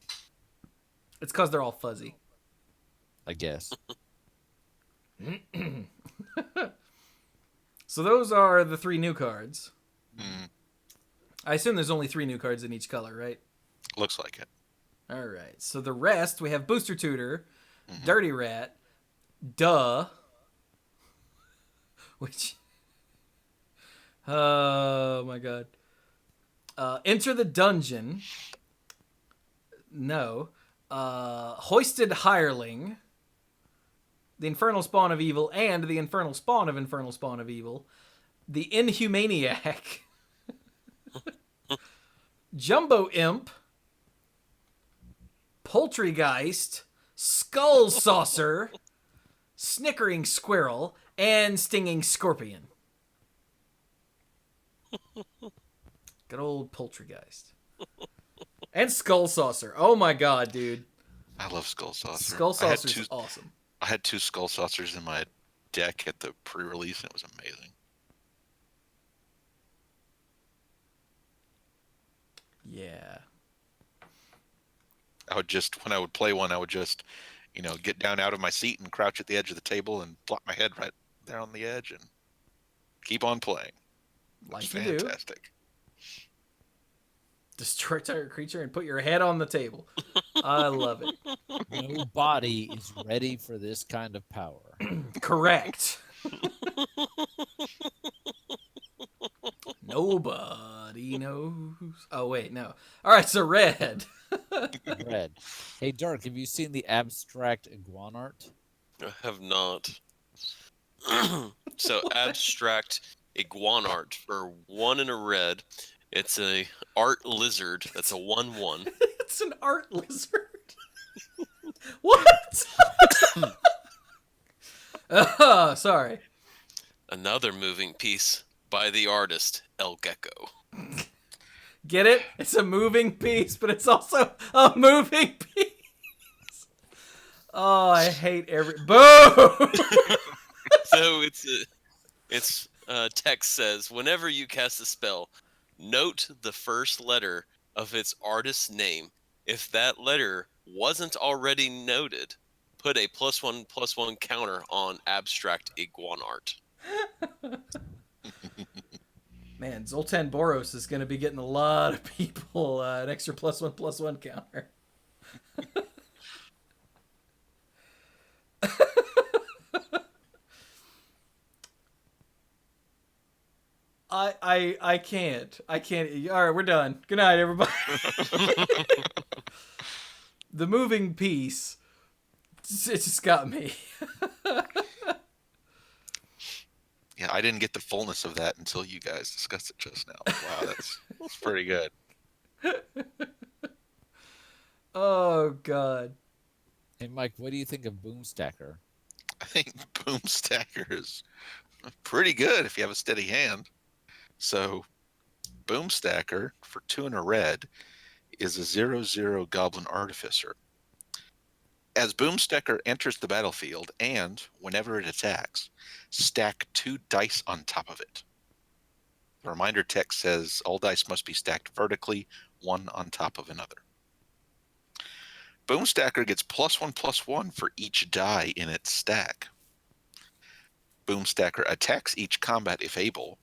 Speaker 1: It's because they're all fuzzy.
Speaker 2: I guess.
Speaker 1: So those are the 3 new cards.
Speaker 4: Mm,
Speaker 1: I assume there's only 3 new cards in each color, right?
Speaker 4: looks like it.
Speaker 1: All right. So the rest, we have Booster Tutor, Dirty Rat, Duh, which... Oh, my God. Enter the Dungeon. No. Hoisted Hireling. The Infernal Spawn of Evil and the Infernal Spawn of Evil. The Inhumaniac. Jumbo Imp. Poultrygeist. Skull Saucer. Snickering Squirrel. And Stinging Scorpion. Good old Poultrygeist. And Skull Saucer. Oh my god, dude.
Speaker 4: I love Skull Saucer.
Speaker 1: Skull Saucer's awesome.
Speaker 4: I had 2 Skull Saucers in my deck at the pre-release, and it was amazing.
Speaker 1: Yeah.
Speaker 4: I would just, when I would play one, I would just get down out of my seat and crouch at the edge of the table and plop my head right there on the edge and keep on playing.
Speaker 1: Like
Speaker 4: It's
Speaker 1: you do.
Speaker 4: fantastic.
Speaker 1: Destroy target creature and put your head on the table. I love it.
Speaker 2: No body is ready for this kind of power.
Speaker 1: Correct. Nobody knows. Oh, wait, no. All right, so red.
Speaker 2: Red. Hey, Dirk, have you seen the abstract iguan art?
Speaker 3: I have not. So abstract iguan art for 1 in a red. It's a art lizard. That's a 1/1.
Speaker 1: It's an art lizard. What? Sorry.
Speaker 3: Another moving piece by the artist El Gecko.
Speaker 1: Get it? It's a moving piece, but it's also a moving piece. Oh, I hate every... Boo!
Speaker 3: So its text says, whenever you cast a spell, note the first letter of its artist's name. If that letter wasn't already noted, put a +1/+1 counter on abstract iguan art.
Speaker 1: Man, Zoltan Boros is going to be getting a lot of people an extra +1/+1 counter. I can't. I can't. All right, we're done. Good night, everybody. The moving piece, it just got me.
Speaker 4: Yeah, I didn't get the fullness of that until you guys discussed it just now. Wow, that's pretty good.
Speaker 1: Oh, God.
Speaker 2: Hey, Mike, what do you think of Boomstacker?
Speaker 4: I think Boomstacker is pretty good if you have a steady hand. So, Boomstacker for 2 in a red is a 0/0 Goblin Artificer. As Boomstacker enters the battlefield and, whenever it attacks, stack 2 dice on top of it. The reminder text says all dice must be stacked vertically, one on top of another. Boomstacker gets +1/+1 for each die in its stack. Boomstacker attacks each combat if able.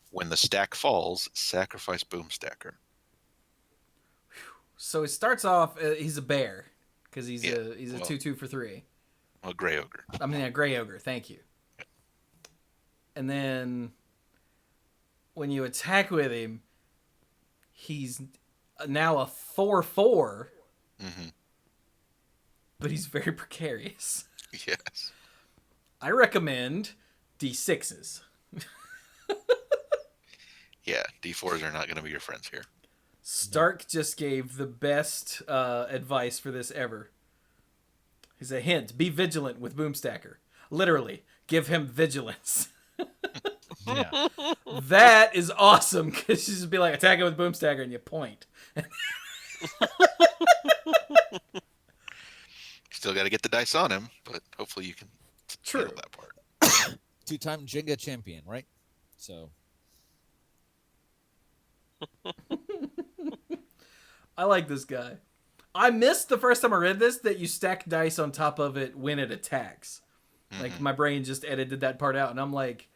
Speaker 4: When the stack falls, sacrifice Boomstacker.
Speaker 1: So it starts off, he's a bear, because he's
Speaker 4: Yeah,
Speaker 1: a 2/2 for 3.
Speaker 4: A Grey Ogre.
Speaker 1: I mean, a gray ogre, thank you. And then when you attack with him, he's now a 4/4,
Speaker 4: Mm-hmm.
Speaker 1: but he's very precarious.
Speaker 4: Yes.
Speaker 1: I recommend D6s.
Speaker 4: Yeah, D4s are not going to be your friends here.
Speaker 1: Stark just gave the best advice for this ever. He's a hint. Be vigilant with Boomstacker. Literally, give him vigilance.
Speaker 2: Yeah.
Speaker 1: That is awesome, because you just be like, attack it with Boomstacker, and you point.
Speaker 4: Still got to get the dice on him, but hopefully you can handle that part.
Speaker 2: 2-time Jenga champion, right? So...
Speaker 1: I like this guy. I missed the first time I read this that you stack dice on top of it when it attacks. Like, my brain just edited that part out, and I'm like,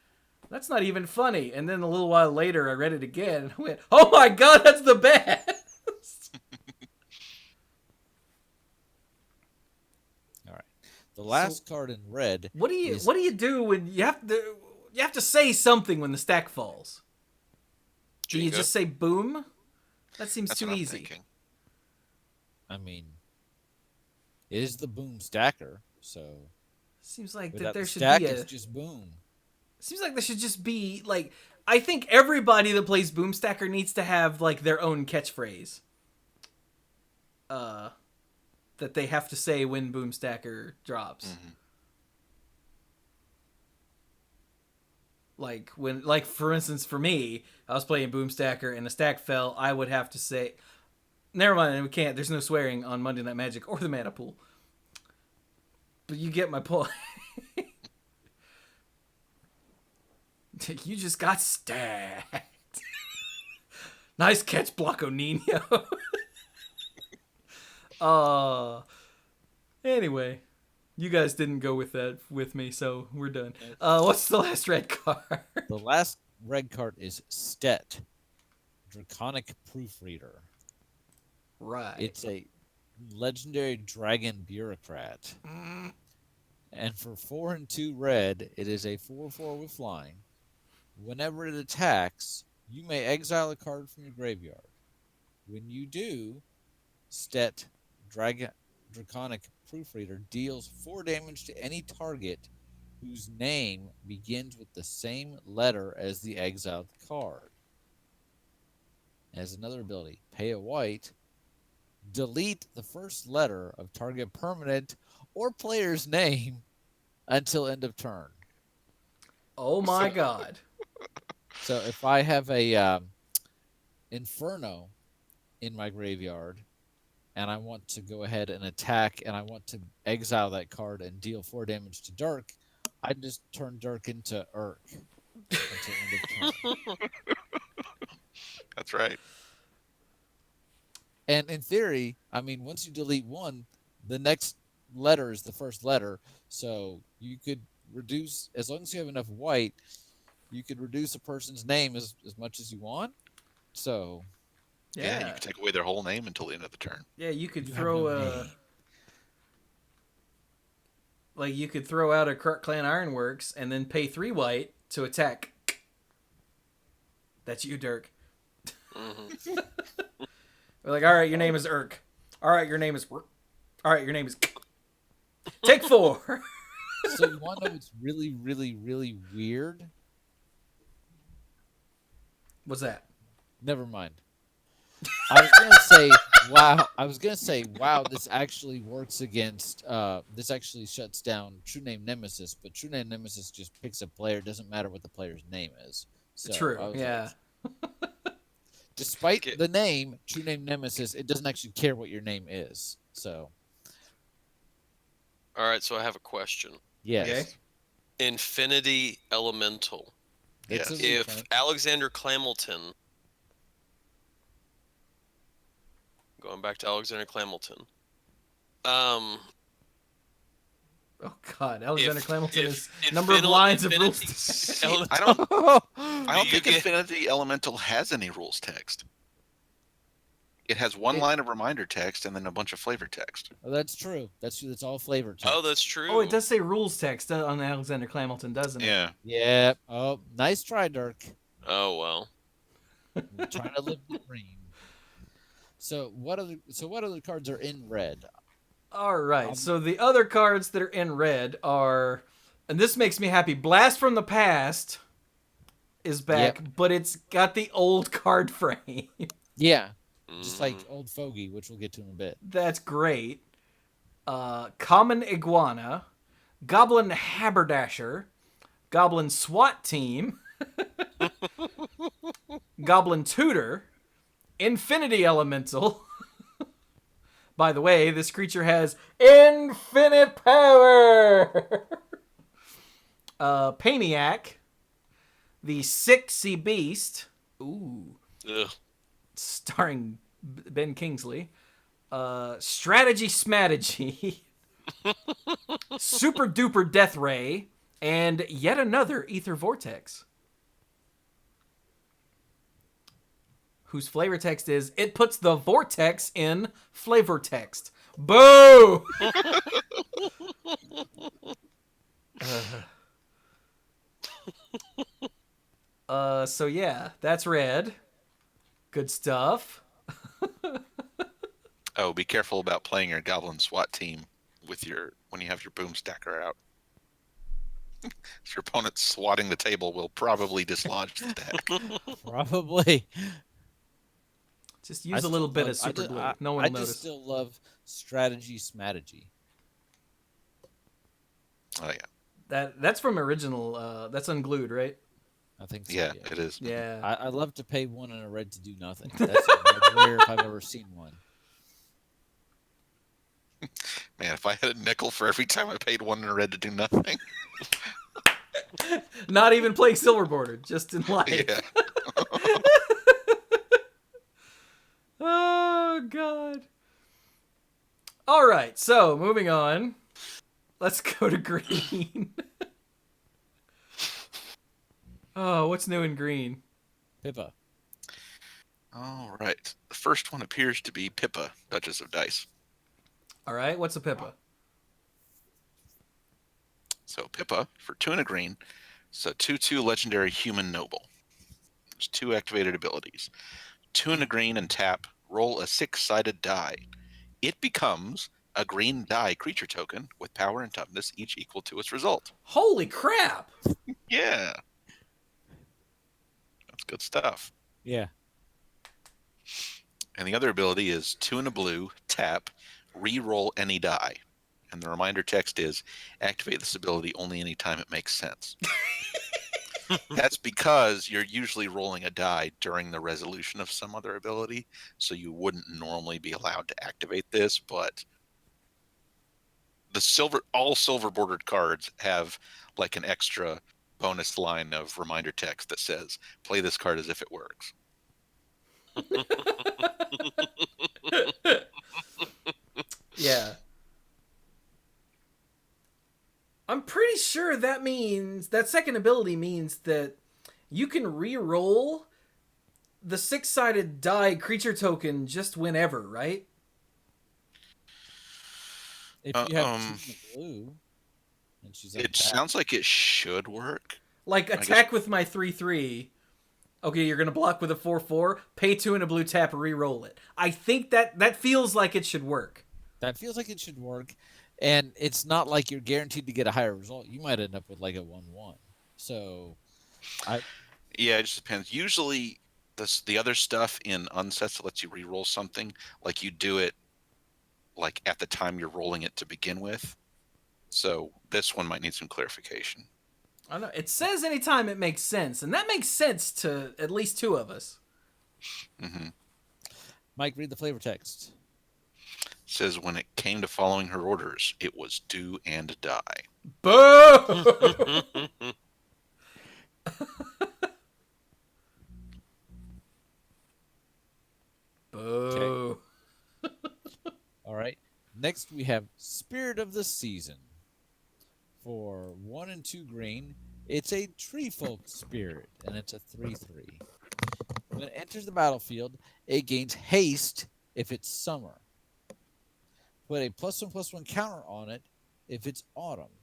Speaker 1: that's not even funny. And then a little while later, I read it again, and I went, oh my god, that's the best!
Speaker 2: All right. The last card in red.
Speaker 1: What do you do when you have to say something when the stack falls? Do you
Speaker 3: Jenga.
Speaker 1: just say boom? That seems
Speaker 4: That's
Speaker 1: too
Speaker 4: what I'm
Speaker 1: easy.
Speaker 4: thinking.
Speaker 2: I mean, it is the Boomstacker, so
Speaker 1: Seems like that
Speaker 2: without
Speaker 1: there
Speaker 2: the
Speaker 1: should
Speaker 2: stack,
Speaker 1: be
Speaker 2: it's just boom.
Speaker 1: Seems like there should just be like. I think everybody that plays Boomstacker needs to have like their own catchphrase. That they have to say when Boomstacker drops.
Speaker 4: Mm-hmm.
Speaker 1: Like for instance, for me, I was playing Boomstacker and the stack fell. I would have to say, never mind, we can't. There's no swearing on Monday Night Magic or the Mana Pool. But you get my point. You just got stacked. Nice catch, Blanco Nino. Anyway, You guys didn't go with that with me, so we're done. What's the last red card?
Speaker 2: The last red card is Stet, Draconic Proofreader.
Speaker 1: Right.
Speaker 2: It's a legendary dragon bureaucrat. And for 4 and 2 red, it is a 4/4 with flying. Whenever it attacks, you may exile a card from your graveyard. When you do, Stet, Draconic Proofreader deals 4 damage to any target whose name begins with the same letter as the exiled card. As another ability, pay a white, delete the first letter of target permanent or player's name until end of turn.
Speaker 1: Oh my god.
Speaker 2: So if I have a Inferno in my graveyard, and I want to go ahead and attack, and I want to exile that card and deal 4 damage to Dirk, I just turn Dirk into Urk until end of turn.
Speaker 4: That's right.
Speaker 2: And in theory, I mean, once you delete one, the next letter is the first letter, so you could reduce, as long as you have enough white, you could reduce a person's name as much as you want. So
Speaker 4: Yeah, you can take away their whole name until the end of the turn.
Speaker 1: Yeah, you could
Speaker 2: you
Speaker 1: throw
Speaker 2: have no
Speaker 1: a...
Speaker 2: name.
Speaker 1: Like, you could throw out a Krut Clan Ironworks and then pay 3 white to attack. That's you, Dirk.
Speaker 3: Mhm.
Speaker 1: We're like, alright, your name is Urk. Alright, your name is... Alright, your name is... Take 4!
Speaker 2: So you want to know what's really, really, really weird?
Speaker 1: What's that?
Speaker 2: Never mind. I was gonna say, wow. I was gonna say, wow. This actually works against. This actually shuts down True Name Nemesis, but True Name Nemesis just picks a player. Doesn't matter what the player's name is. So
Speaker 1: True,
Speaker 2: I was
Speaker 1: yeah.
Speaker 2: like, despite the name, True Name Nemesis, it doesn't actually care what your name is. So
Speaker 3: All right, so I have a question.
Speaker 2: yes,
Speaker 1: Okay.
Speaker 3: Infinity Elemental.
Speaker 2: it's
Speaker 4: Yes.
Speaker 2: a
Speaker 3: If
Speaker 2: reprint.
Speaker 3: Alexander Clamilton, going back to Alexander Clamilton,
Speaker 1: Oh god, Alexander Clamilton is
Speaker 3: if
Speaker 1: number of
Speaker 3: Infinity-
Speaker 1: lines of
Speaker 3: Infinity
Speaker 1: rules.
Speaker 4: See,
Speaker 3: Elemental-
Speaker 4: I don't
Speaker 3: Do you
Speaker 4: think
Speaker 3: get-
Speaker 4: Infinity Elemental has any rules text. It has one line of reminder text and then a bunch of flavor text.
Speaker 2: Oh, that's true. That's all flavor text.
Speaker 3: Oh, that's true.
Speaker 1: Oh, it does say rules text on Alexander Clamilton, doesn't it?
Speaker 4: Yeah.
Speaker 2: Yeah. Oh, nice try, Dirk.
Speaker 3: Oh well.
Speaker 2: We're trying to live the dream. So what other cards are in red?
Speaker 1: Alright, so the other cards that are in red are... And this makes me happy. Blast from the Past is back, but it's got the old card frame.
Speaker 2: Yeah. Just like
Speaker 3: Mhm.
Speaker 2: Old Fogey, which we'll get to in a bit.
Speaker 1: That's great. Common Iguana, Goblin Haberdasher, Goblin SWAT Team, Goblin Tutor, Infinity Elemental. By the way, this creature has infinite power! Paniac, the Sick Sea Beast, ooh,
Speaker 3: Ugh.
Speaker 1: starring Ben Kingsley, Strategy Smategy, Super Duper Death Ray, and yet another Ether Vortex, whose flavor text is, it puts the vortex in flavor text. Boo! So yeah, that's red. Good stuff.
Speaker 4: Oh, be careful about playing your Goblin SWAT team with when you have your boom stacker out. Your opponent swatting the table will probably dislodge the deck.
Speaker 2: Probably.
Speaker 1: Just use a little bit of super glue. No one will
Speaker 2: I
Speaker 1: notice.
Speaker 2: just still love Strategy Smategy.
Speaker 4: Oh yeah,
Speaker 1: That's from original. That's unglued, right?
Speaker 2: I think so.
Speaker 4: yeah, it is.
Speaker 1: Yeah.
Speaker 2: I love to pay 1 and a red to do nothing. That's rare if I've ever seen one.
Speaker 4: Man, if I had a nickel for every time I paid 1 in a red to do nothing.
Speaker 1: Not even playing silver bordered, just in life.
Speaker 4: Yeah.
Speaker 1: Oh god. All right, so moving on. Let's go to green. Oh, what's new in green?
Speaker 2: Pippa.
Speaker 4: All right. The first one appears to be Pippa, Duchess of Dice.
Speaker 1: All right, what's a Pippa?
Speaker 4: So Pippa, for 2 and a green, it's a 2/2 legendary human noble. There's 2 activated abilities. 2 and a green and tap, roll a 6-sided die. It becomes a green die creature token with power and toughness, each equal to its result.
Speaker 1: Holy crap!
Speaker 4: Yeah. That's good stuff.
Speaker 2: Yeah.
Speaker 4: And the other ability is 2 and a blue, tap, re-roll any die. And the reminder text is, activate this ability only anytime it makes sense. That's because you're usually rolling a die during the resolution of some other ability, so you wouldn't normally be allowed to activate this, but all silver bordered cards have like an extra bonus line of reminder text that says, play this card as if it works.
Speaker 1: Yeah. I'm pretty sure that means that second ability means that you can re-roll the 6-sided die creature token just whenever, right?
Speaker 2: If you have two blue, and she's
Speaker 4: It sounds like it should work.
Speaker 1: Like attack with my 3/3. Okay, you're gonna block with a 4/4. Pay 2 and a blue, tap, re-roll it. I think that feels like it should work.
Speaker 2: That feels like it should work, and it's not like you're guaranteed to get a higher result. You might end up with like a 1/1. So,
Speaker 4: Yeah, it just depends. Usually, the other stuff in Unsets that lets you re-roll something, like you do it like at the time you're rolling it to begin with. So this one might need some clarification.
Speaker 1: I don't know. It says anytime it makes sense, and that makes sense to at least 2 of us.
Speaker 4: Mm-hmm.
Speaker 2: Mike, read the flavor text.
Speaker 4: It says when it came to following her orders, it was do and die.
Speaker 1: Boo! Boo.
Speaker 2: All right. Next, we have Spirit of the Season. For 1 and 2 green, it's a tree folk spirit, and it's a 3/3. When it enters the battlefield, it gains haste if it's summer. Put a +1/+1 counter on it if it's autumn.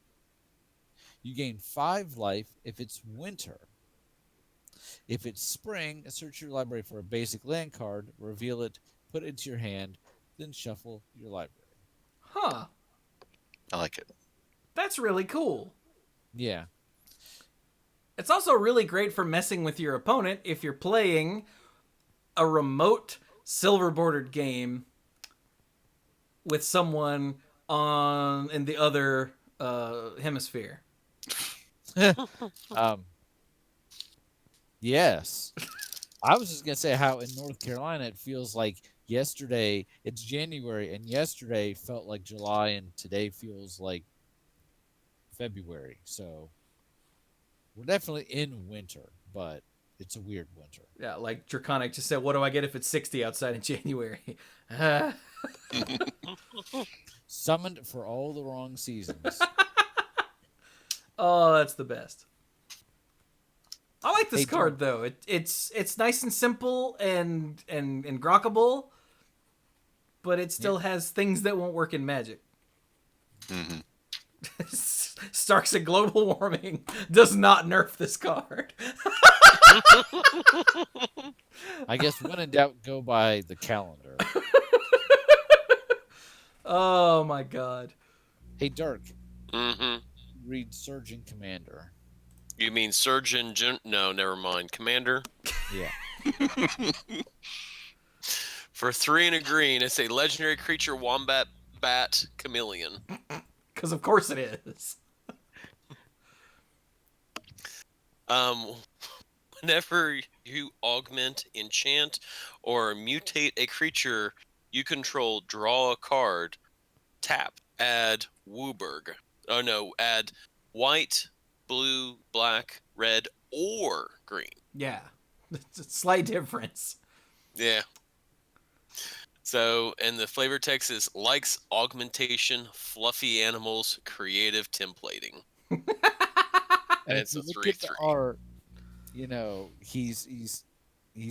Speaker 2: You gain 5 life if it's winter. If it's spring, search your library for a basic land card, reveal it, put it into your hand, then shuffle your library.
Speaker 1: Huh.
Speaker 4: I like it.
Speaker 1: That's really cool.
Speaker 2: Yeah.
Speaker 1: It's also really great for messing with your opponent if you're playing a remote silver bordered game with someone in the other hemisphere.
Speaker 2: Yes. I was just going to say how in North Carolina it feels like yesterday, it's January, and yesterday felt like July, and today feels like February. So we're definitely in winter, but it's a weird winter.
Speaker 1: Yeah, like Draconic just said, what do I get if it's 60 outside in January?
Speaker 2: Summoned for all the wrong seasons.
Speaker 1: Oh, that's the best. I like this
Speaker 2: Hey,
Speaker 1: card though. It's nice and simple and grokkable, but it still has things that won't work in Magic.
Speaker 4: Mm-hmm.
Speaker 1: Stark said global warming does not nerf this card.
Speaker 2: I guess when in doubt, go by the calendar.
Speaker 1: Oh my god.
Speaker 2: Hey, Dirk,
Speaker 3: Mm-hmm.
Speaker 2: read Surgeon Commander.
Speaker 3: You mean Surgeon? No, never mind. Commander.
Speaker 2: Yeah.
Speaker 3: For 3 and a green, it's a legendary creature, wombat, bat, chameleon.
Speaker 1: Because of course it is.
Speaker 3: Whenever you augment, enchant, or mutate a creature you control, draw a card, tap, add Wooburg. Oh no, add white, blue, black, red, or green.
Speaker 1: Yeah. It's a slight difference.
Speaker 3: Yeah. So, and the flavor text is likes augmentation, fluffy animals, creative templating.
Speaker 2: And
Speaker 3: And
Speaker 2: if
Speaker 3: it's
Speaker 2: you
Speaker 3: a
Speaker 2: look
Speaker 3: 3-3.
Speaker 2: at the art, he's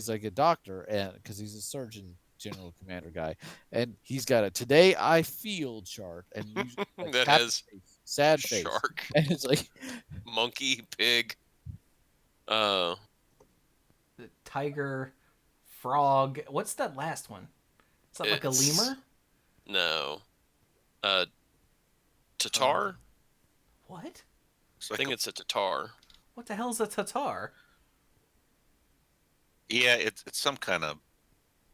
Speaker 2: like a doctor, and because he's a surgeon general commander guy, and he's got a today I feel chart, and usually like
Speaker 3: That
Speaker 2: happy
Speaker 3: has
Speaker 2: face, sad face,
Speaker 3: shark,
Speaker 2: and it's like
Speaker 3: monkey, pig.
Speaker 1: The tiger, frog. What's that last one? Is that like a
Speaker 3: It's-
Speaker 1: lemur?
Speaker 3: No. Tatar?
Speaker 1: What?
Speaker 4: It's
Speaker 3: I
Speaker 4: like
Speaker 3: think it's a Tatar.
Speaker 1: What the hell's a tatar?
Speaker 4: yeah, it's some kind of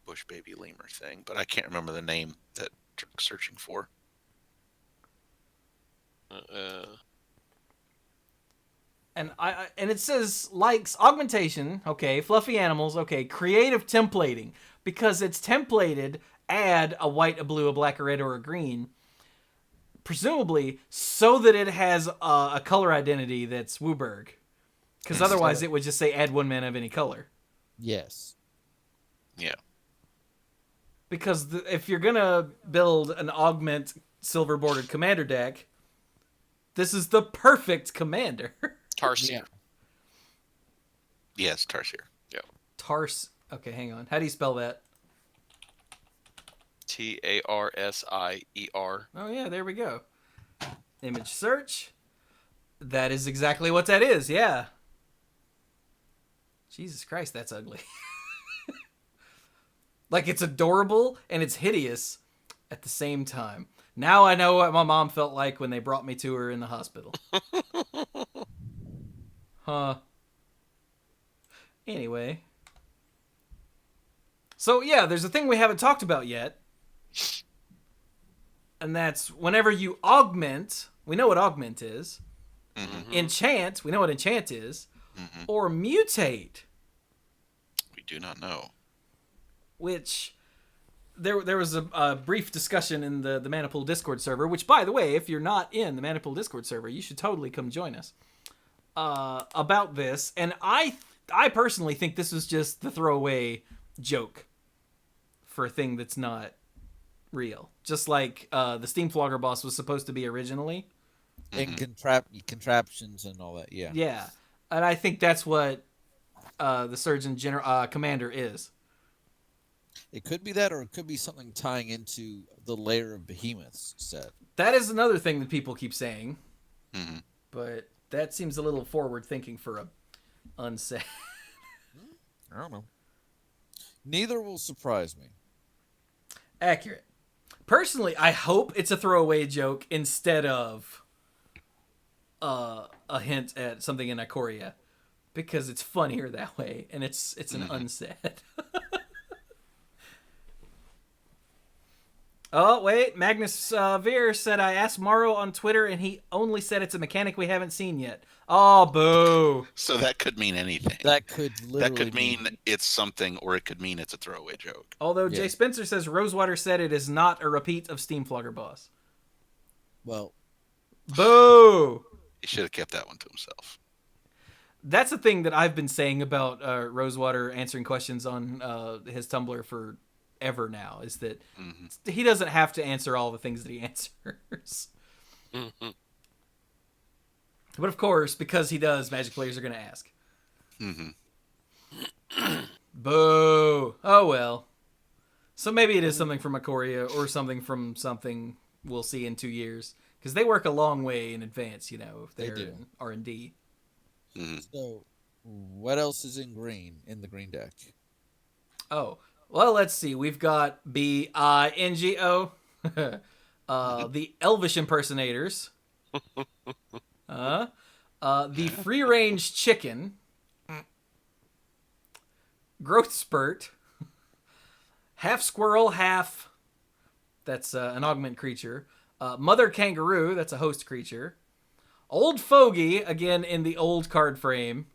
Speaker 4: bush baby lemur thing, but I can't remember the name that Dirk's searching for.
Speaker 1: And and it says likes augmentation, okay, fluffy animals, okay, creative templating, because it's templated, add a white, a blue, a black, a red, or a green, presumably so that it has a color identity that's Wooburg, because otherwise it would just say add one mana of any color.
Speaker 2: yes,
Speaker 4: Yeah.
Speaker 1: Because if you're gonna build an augment silver bordered commander deck, this is the perfect commander.
Speaker 3: Tarsier.
Speaker 2: Yeah.
Speaker 4: Yes, Tarsier.
Speaker 1: Tars. Okay, hang on. How do you spell that?
Speaker 3: Tarsier.
Speaker 1: Oh yeah, there we go. Image search. That is exactly what that is. Yeah. Jesus Christ, that's ugly. Like, it's adorable and it's hideous at the same time. Now I know what my mom felt like when they brought me to her in the hospital. Huh. Anyway. So, yeah, there's a thing we haven't talked about yet. And that's whenever you augment, we know what augment is.
Speaker 4: Mm-hmm.
Speaker 1: Enchant, we know what enchant is.
Speaker 4: Mm-hmm.
Speaker 1: Or mutate,
Speaker 4: We do not know.
Speaker 1: which there was a brief discussion in the Manipool Discord server, which, by the way, if you're not in the Manipool Discord server, you should totally come join us, about this. And I personally think this was just the throwaway joke for a thing that's not real. Just like the Steam Flogger boss was supposed to be originally.
Speaker 2: and contraptions and all that. Yeah,
Speaker 1: Yeah. And I think that's what the Surgeon General Commander is.
Speaker 2: it could be that, or it could be something tying into the Lair of Behemoths set.
Speaker 1: That is another thing that people keep saying,
Speaker 4: Mm-hmm.
Speaker 1: but that seems a little forward thinking for a unsaid.
Speaker 2: I don't know. Neither will surprise me.
Speaker 1: Accurate. Personally, I hope it's a throwaway joke instead of a hint at something in Ikoria, because it's funnier that way, and it's an unsaid. Oh, wait. Magnus Veer said, I asked Morrow on Twitter, and he only said it's a mechanic we haven't seen yet. Oh, boo.
Speaker 4: So that could mean anything.
Speaker 2: That could literally
Speaker 4: That could mean it's something, or it could mean it's a throwaway joke.
Speaker 1: Although
Speaker 2: Yeah.
Speaker 1: Jay Spencer says Rosewater said it is not a repeat of Steam Flogger Boss.
Speaker 2: Well,
Speaker 1: Boo!
Speaker 4: He should have kept that one to himself.
Speaker 1: That's the thing that I've been saying about Rosewater answering questions on his Tumblr for ever now, is that he doesn't have to answer all the things that he answers.
Speaker 3: Mhm.
Speaker 1: But of course, because he does, Magic players are going to ask.
Speaker 4: Mm-hmm.
Speaker 1: Boo! Oh well. So maybe it is something from Ikoria or something from something we'll see in 2 years. Because they work a long way in advance, you know, if
Speaker 2: They
Speaker 1: they're
Speaker 2: do.
Speaker 1: in R&D.
Speaker 4: Mm-hmm.
Speaker 2: so what else is in the green deck?
Speaker 1: Oh, well, let's see. We've got BINGO, the Elvish Impersonators, the Free Range Chicken, Growth Spurt, Half Squirrel, Half, that's an augment creature, Mother Kangaroo, that's a host creature, Old Fogey, again in the old card frame,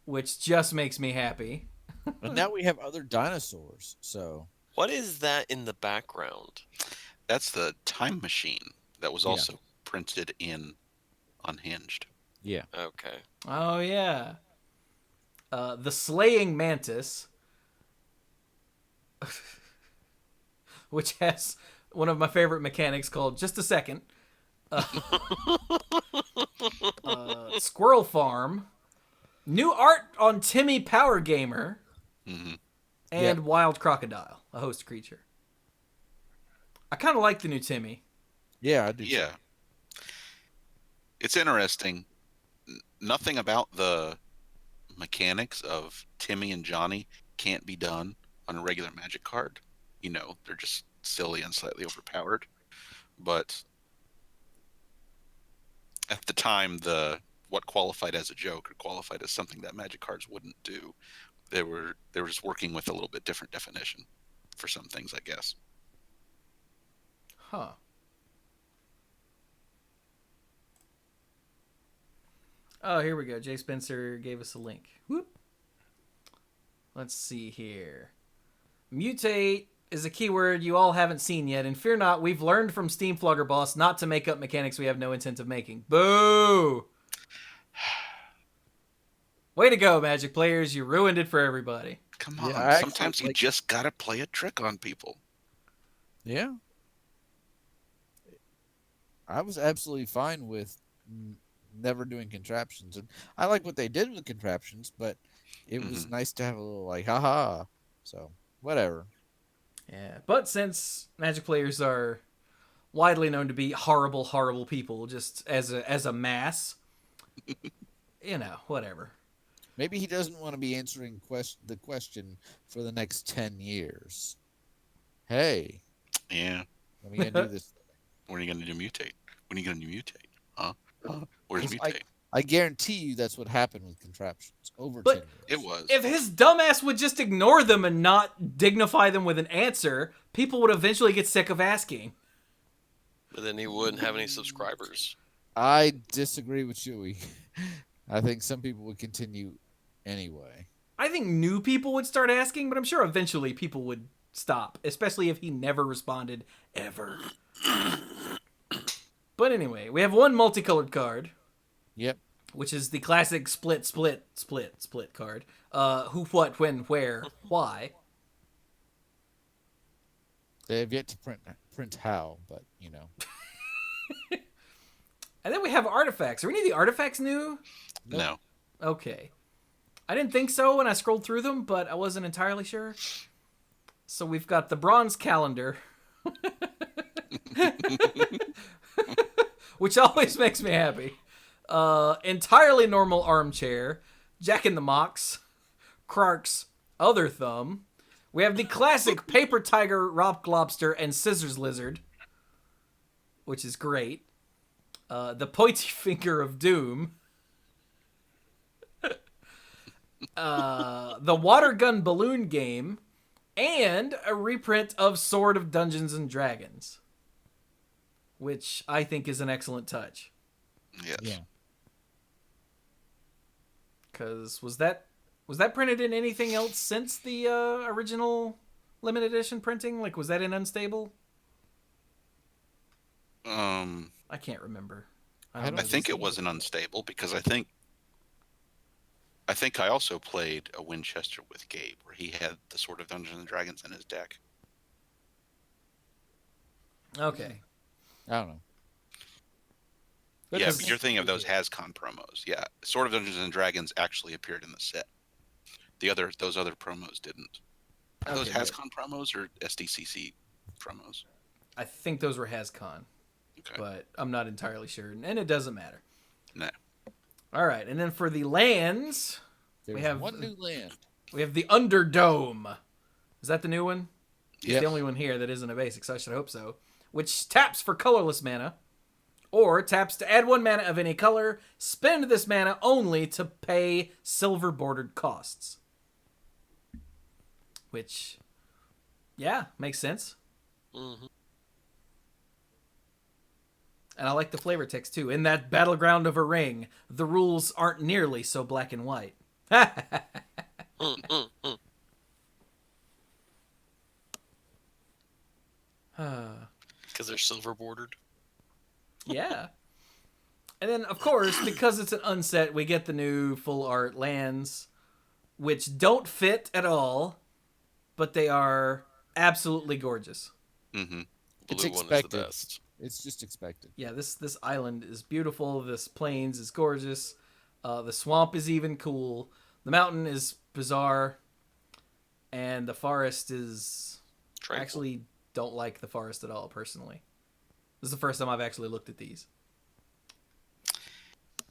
Speaker 1: which just makes me happy.
Speaker 2: And now we have other dinosaurs. So
Speaker 3: What is that in the background?
Speaker 4: That's the time machine that was
Speaker 2: Yeah.
Speaker 4: also printed in Unhinged.
Speaker 2: yeah,
Speaker 3: Okay.
Speaker 1: Oh, yeah. The Slaying Mantis. which has one of my favorite mechanics called Just a Second. Squirrel Farm. New art on Timmy Power Gamer.
Speaker 4: Hmm.
Speaker 1: And Wild Crocodile, a host creature. I kind of like the new Timmy.
Speaker 2: Yeah, I do.
Speaker 4: Yeah. It's interesting. Nothing about the mechanics of Timmy and Johnny can't be done on a regular Magic card. You know, they're just silly and slightly overpowered. But at the time, what qualified as a joke or qualified as something that Magic cards wouldn't do, they were just working with a little bit different definition for some things, I guess.
Speaker 1: Huh. Oh, here we go. Jay Spencer gave us a link. Whoop. Let's see here. Mutate is a keyword you all haven't seen yet, and fear not, we've learned from Steam Flogger Boss not to make up mechanics we have no intent of making. Boo! Way to go, Magic players. You ruined it for everybody.
Speaker 4: Come on.
Speaker 2: Yeah,
Speaker 4: Sometimes you just gotta play a trick on people.
Speaker 2: Yeah. I was absolutely fine with never doing contraptions. And I like what they did with contraptions, but it was nice to have a little like, haha. So, whatever.
Speaker 1: Yeah, but since Magic players are widely known to be horrible, horrible people, just as a mass, whatever.
Speaker 2: Maybe he doesn't want to be answering the question for the next 10 years. Hey.
Speaker 4: Yeah.
Speaker 2: When are you going to do this?
Speaker 4: When are you going to do mutate? When are you going to do mutate? Huh? Where's
Speaker 2: Because
Speaker 4: mutate?
Speaker 2: I guarantee you that's what happened with contraptions over
Speaker 1: But
Speaker 2: 10 years.
Speaker 4: It was.
Speaker 1: If his dumbass would just ignore them and not dignify them with an answer, people would eventually get sick of asking.
Speaker 3: But then he wouldn't have any subscribers.
Speaker 2: I disagree with Chewy. I think some people would continue anyway.
Speaker 1: I think new people would start asking, but I'm sure eventually people would stop, especially if he never responded ever. But anyway, we have one multicolored card.
Speaker 2: Yep.
Speaker 1: Which is the classic split card. Who, what, when, where, why.
Speaker 2: They have yet to print how, but, you know.
Speaker 1: And then we have artifacts. Are any of the artifacts new?
Speaker 4: No.
Speaker 1: Okay. I didn't think so when I scrolled through them, but I wasn't entirely sure. So we've got the bronze calendar. Which always makes me happy. Entirely normal armchair. Jack in the Mox. Krark's other thumb. We have the classic paper tiger, rock lobster, and scissors lizard. Which is great. The pointy finger of doom. The water gun balloon game. And a reprint of Sword of Dungeons and Dragons. Which I think is an excellent touch.
Speaker 4: Yes.
Speaker 2: Yeah.
Speaker 1: Because was that printed in anything else since the original limited edition printing? Like, was that in Unstable? I can't remember.
Speaker 4: I think it was an Unstable because I think I also played a Winchester with Gabe where he had the Sword of Dungeons and Dragons in his deck.
Speaker 1: Okay.
Speaker 2: I don't know.
Speaker 4: Yeah, but you're thinking of those HasCon promos. Yeah, Sword of Dungeons and Dragons actually appeared in the set. Those other promos didn't. Are those HasCon promos or SDCC promos?
Speaker 1: I think those were HasCon.
Speaker 4: Okay.
Speaker 1: But I'm not entirely sure, and it doesn't matter.
Speaker 4: No.
Speaker 1: All right, and then for the lands,
Speaker 2: There's
Speaker 1: we have
Speaker 2: one new land.
Speaker 1: We have the Underdome. Is that the new one? It's
Speaker 2: Yes.
Speaker 1: the only one here that isn't a basic, so I should hope so. Which taps for colorless mana, or taps to add 1 mana of any color. Spend this mana only to pay silver bordered costs. Which, yeah, makes sense.
Speaker 3: Mm-hmm.
Speaker 1: And I like the flavor text too. In that battleground of a ring, the rules aren't nearly so black and white.
Speaker 3: Because they're silver bordered.
Speaker 1: Yeah. And then, of course, because it's an unset, we get the new full art lands, which don't fit at all, but they are absolutely gorgeous.
Speaker 4: Mm-hmm.
Speaker 2: It's
Speaker 3: Blue one is the
Speaker 2: expected.
Speaker 3: best.
Speaker 2: It's just expected.
Speaker 1: Yeah, this island is beautiful. This plains is gorgeous. The swamp is even cool. The mountain is bizarre, and the forest is
Speaker 3: Tranquil.
Speaker 1: actually don't like the forest at all personally. This is the first time I've actually looked at these.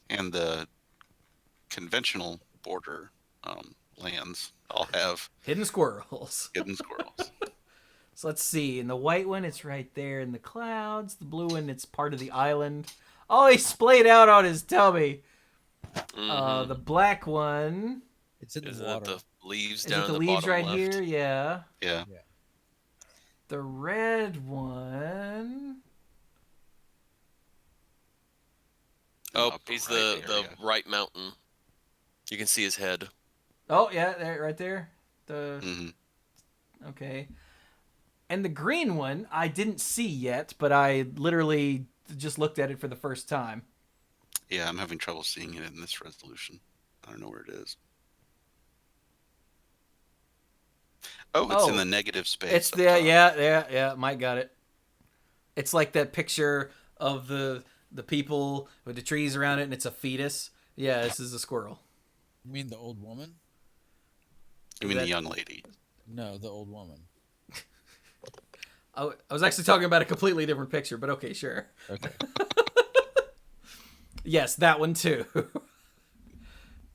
Speaker 4: And the conventional border lands all have
Speaker 1: Hidden squirrels.
Speaker 4: hidden squirrels.
Speaker 1: So let's see. In the white one, it's right there in the clouds. The blue one, it's part of the island. Oh, he splayed out on his tummy.
Speaker 3: Mhm.
Speaker 1: The black one.
Speaker 2: It's in
Speaker 3: Isn't
Speaker 2: the
Speaker 3: that
Speaker 2: water.
Speaker 3: the leaves
Speaker 1: Is
Speaker 3: down
Speaker 1: it the
Speaker 3: in the
Speaker 1: leaves
Speaker 3: bottom
Speaker 1: right
Speaker 3: left?
Speaker 1: here? Yeah.
Speaker 4: Yeah.
Speaker 1: The red one.
Speaker 3: Oh,
Speaker 4: Upper
Speaker 3: he's
Speaker 4: right
Speaker 3: the
Speaker 4: area.
Speaker 3: right mountain. You can see his head.
Speaker 1: Oh, yeah, there, right there. The
Speaker 4: Mm-hmm.
Speaker 1: Okay. And the green one, I didn't see yet, but I literally just looked at it for the first time.
Speaker 4: Yeah, I'm having trouble seeing it in this resolution. I don't know where it is. Oh, it's in
Speaker 1: Oh,
Speaker 4: the negative space.
Speaker 1: It's
Speaker 4: up
Speaker 1: the
Speaker 4: top.
Speaker 1: yeah. Mike got it. It's like that picture of the people with the trees around it, and it's a fetus. Yeah, this is a squirrel.
Speaker 2: You mean the old woman?
Speaker 4: You mean
Speaker 1: that-
Speaker 4: the young lady?
Speaker 2: No, the old woman.
Speaker 1: I was actually talking about a completely different picture, but okay, sure.
Speaker 2: Okay.
Speaker 1: Yes, that one too.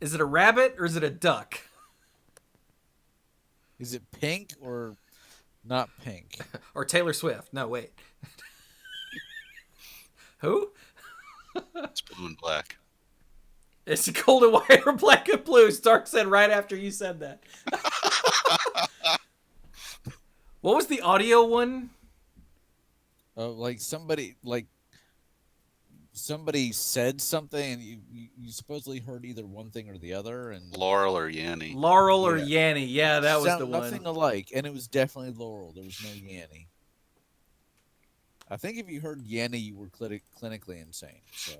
Speaker 1: Is it a rabbit or is it a duck?
Speaker 2: Is it pink or not pink?
Speaker 1: Or Taylor Swift? No, wait. Who?
Speaker 4: It's blue and black.
Speaker 1: It's gold and white or black and blue. Stark said right after you said that. What was the audio one?
Speaker 2: Like somebody said something, and you supposedly heard either one thing or the other, and
Speaker 4: Laurel or Yanni?
Speaker 1: Laurel or
Speaker 2: Yeah.
Speaker 1: Yanni? Yeah, that was
Speaker 2: sound
Speaker 1: the one.
Speaker 2: nothing alike, and it was definitely Laurel. There was no Yanni. I think if you heard Yanni, you were clinically insane. So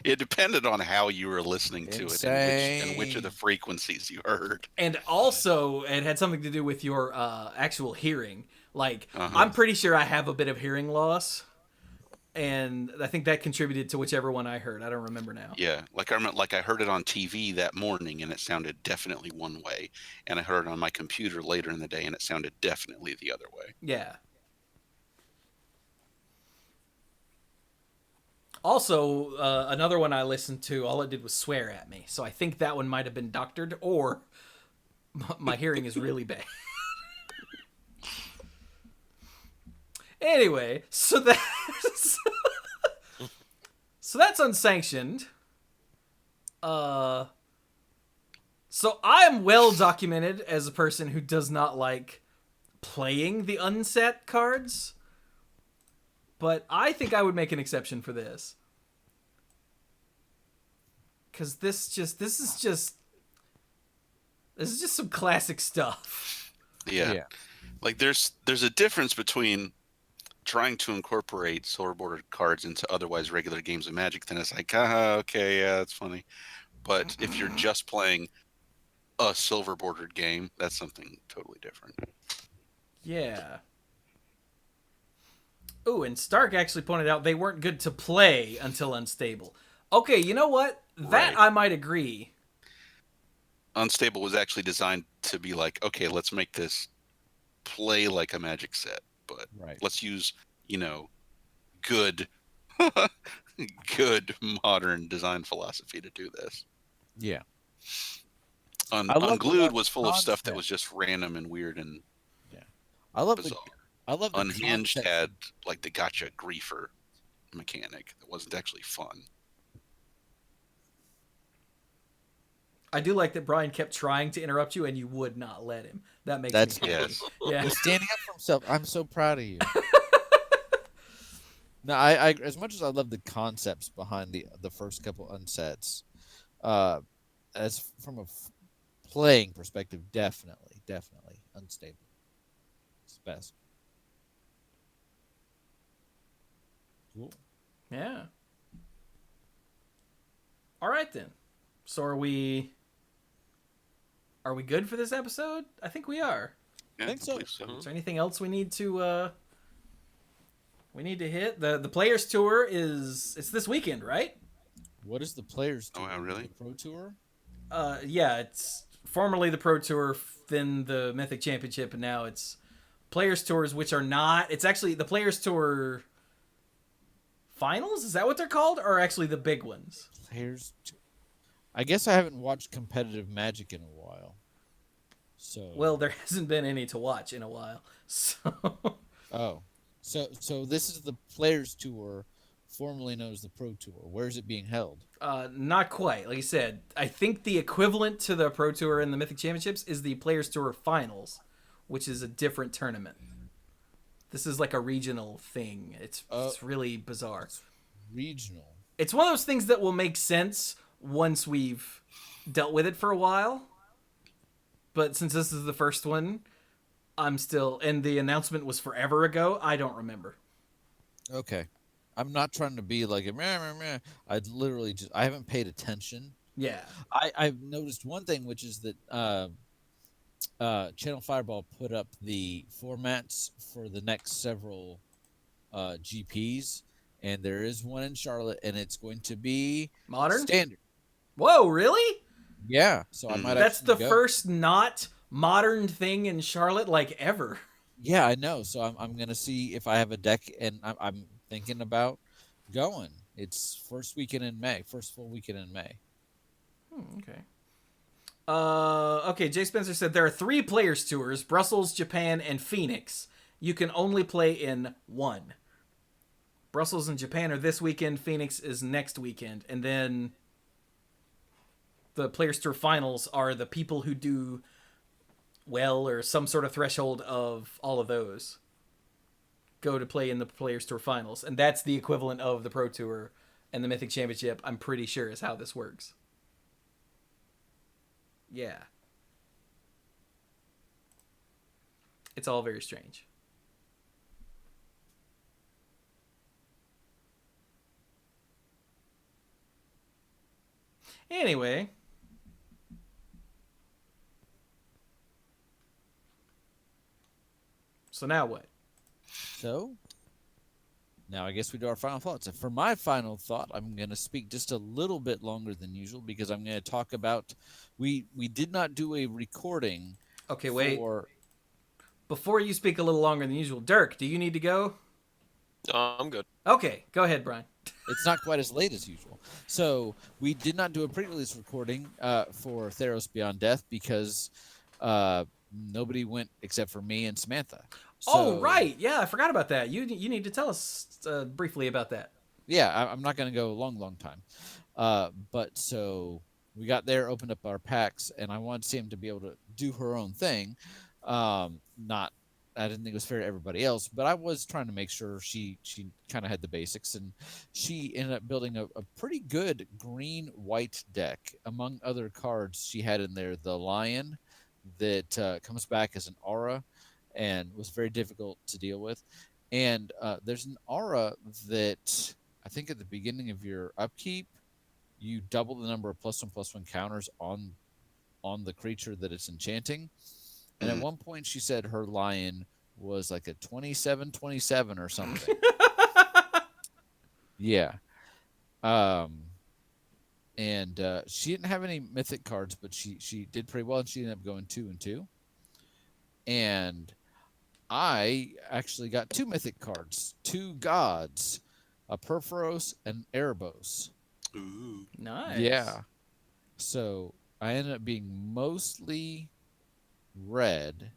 Speaker 4: It depended on how you were listening to it and which of the
Speaker 2: Insane.
Speaker 4: frequencies you heard.
Speaker 1: And also, it had something to do with your actual hearing. Like,
Speaker 4: Uh-huh.
Speaker 1: I'm pretty sure I have a bit of hearing loss, and I think that contributed to whichever one I heard. I don't remember now.
Speaker 4: Yeah, like I remember, like I heard it on TV that morning and it sounded definitely one way, and I heard it on my computer later in the day and it sounded definitely the other way.
Speaker 1: Yeah. Also, another one I listened to, all it did was swear at me. So I think that one might have been doctored, or my hearing is really bad. Anyway, so that's unsanctioned. So I am well documented as a person who does not like playing the unset cards. But I think I would make an exception for this. Cause this is just some classic stuff.
Speaker 4: Yeah. Like there's a difference between trying to incorporate silver bordered cards into otherwise regular games of Magic, then it's like, okay, yeah, that's funny. But if you're just playing a silver bordered game, that's something totally different.
Speaker 1: Yeah. Ooh, and Stark actually pointed out they weren't good to play until unstable. Okay, you know what? That
Speaker 4: Right.
Speaker 1: I might agree.
Speaker 4: Unstable was actually designed to be like, okay, let's make this play like a Magic set, but
Speaker 2: right.
Speaker 4: let's use, good good modern design philosophy to do this.
Speaker 2: Yeah.
Speaker 4: Un-
Speaker 2: I love
Speaker 4: Unglued
Speaker 2: the
Speaker 4: was full of stuff that
Speaker 2: concept.
Speaker 4: was just random and weird and
Speaker 2: I love
Speaker 4: bizarre.
Speaker 2: the
Speaker 4: Unhinged
Speaker 2: concept.
Speaker 4: had like the gotcha griefer mechanic that wasn't actually fun.
Speaker 1: I do like that Brian kept trying to interrupt you and you would not let him. That makes
Speaker 2: That's
Speaker 1: me happy.
Speaker 4: Yes.
Speaker 1: Yeah.
Speaker 2: He's standing up for himself. I'm so proud of you. No, I as much as I love the concepts behind the first couple unsets, as from a playing perspective, definitely unstable. It's the best. Cool.
Speaker 1: Yeah. All right then. So are we good for this episode? I think we are.
Speaker 4: Yeah,
Speaker 2: think so.
Speaker 4: believe so.
Speaker 3: Mhm.
Speaker 1: Is there anything else we need to hit? The Players Tour it's this weekend, right?
Speaker 2: What is the Players
Speaker 4: Oh,
Speaker 2: Tour?
Speaker 4: wow, really?
Speaker 2: The Pro Tour?
Speaker 1: Yeah, it's formerly the Pro Tour, then the Mythic Championship, and now it's Players Tours, which are not. It's actually the Players Tour finals. Is that what they're called, or actually the big ones?
Speaker 2: Players. I guess I haven't watched competitive Magic in a while. So.
Speaker 1: Well, there hasn't been any to watch in a while, so.
Speaker 2: Oh, so this is the Players Tour, formerly known as the Pro Tour. Where is it being held?
Speaker 1: Not quite. Like I said, I think the equivalent to the Pro Tour and the Mythic Championships is the Players Tour Finals, which is a different tournament. This is like a regional thing. It's really bizarre.
Speaker 2: Regional.
Speaker 1: It's one of those things that will make sense once we've dealt with it for a while. But since this is the first one, I'm still... And the announcement was forever ago, I don't remember.
Speaker 2: Okay. I'm not trying to be like a meh, meh, meh. I literally just I haven't paid attention.
Speaker 1: Yeah.
Speaker 2: I've noticed one thing, which is that Channel Fireball put up the formats for the next several GPs, and there is one in Charlotte, and it's going to be
Speaker 1: Modern?
Speaker 2: standard.
Speaker 1: Whoa, really?
Speaker 2: Yeah, so I might.
Speaker 1: That's
Speaker 2: actually
Speaker 1: the
Speaker 2: go.
Speaker 1: first not modern thing in Charlotte, like, ever.
Speaker 2: Yeah, I know. So I'm gonna see if I have a deck, and I'm thinking about going. It's first weekend in May, first full weekend in May.
Speaker 1: Okay. Okay, Jay Spencer said there are 3 Players Tours, Brussels, Japan, and Phoenix. You can only play in one. Brussels and Japan are this weekend, Phoenix is next weekend, and then the Players Tour Finals are the people who do well or some sort of threshold of all of those go to play in the Players Tour Finals, and that's the equivalent of the Pro Tour and the Mythic Championship, I'm pretty sure is how this works. Yeah. It's all very strange. Anyway. So now what?
Speaker 2: So now I guess we do our final thoughts. And for my final thought, I'm going to speak just a little bit longer than usual because I'm going to talk about we did not do a recording.
Speaker 1: Okay, wait.
Speaker 2: For...
Speaker 1: Before you speak a little longer than usual, Dirk, do you need to go?
Speaker 3: I'm good.
Speaker 1: Okay, go ahead, Brian.
Speaker 2: It's not quite as late as usual. So we did not do a pre-release recording for Theros Beyond Death because nobody went except for me and Samantha. So,
Speaker 1: oh, right. Yeah, I forgot about that. You need to tell us briefly about that.
Speaker 2: Yeah, I'm not going to go a long time. But so we got there, opened up our packs, and I wanted Sam to be able to do her own thing. I didn't think it was fair to everybody else, but I was trying to make sure she kind of had the basics, and she ended up building a pretty good green-white deck. Among other cards, she had in there the lion that comes back as an aura and was very difficult to deal with. And there's an aura that I think at the beginning of your upkeep, you double the number of +1/+1 counters on the creature that it's enchanting. And at one point, she said her lion was like a 27/27 or something. Yeah. And she didn't have any mythic cards, but she did pretty well, and she ended up going 2-2. And I actually got 2 mythic cards, 2 gods, a Perforos and Erebos.
Speaker 4: Ooh.
Speaker 1: Nice.
Speaker 2: Yeah. So I ended up being mostly red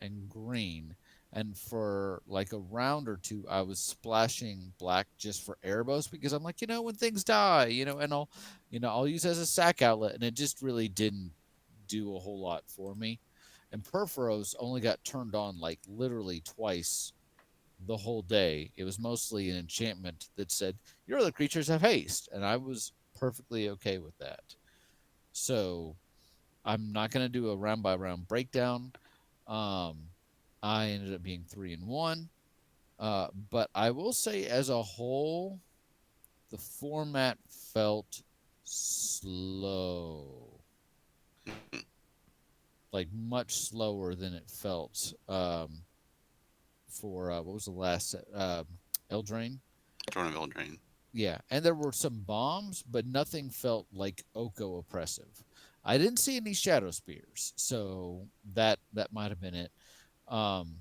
Speaker 2: and green, and for like a round or two I was splashing black just for Erebos because I'm like, when things die, and I'll use it as a sack outlet, and it just really didn't do a whole lot for me. And Perforos only got turned on like literally twice the whole day. It was mostly an enchantment that said your other creatures have haste, and I was perfectly okay with that. So I'm not going to do a round by round breakdown. I ended up being 3-1. But I will say, as a whole, the format felt slow. like much slower than it felt for what was the last Eldraine?
Speaker 5: Torn of Eldraine.
Speaker 2: Yeah, and there were some bombs, but nothing felt like Oko oppressive. I didn't see any Shadow Spears, so that might have been it. Um,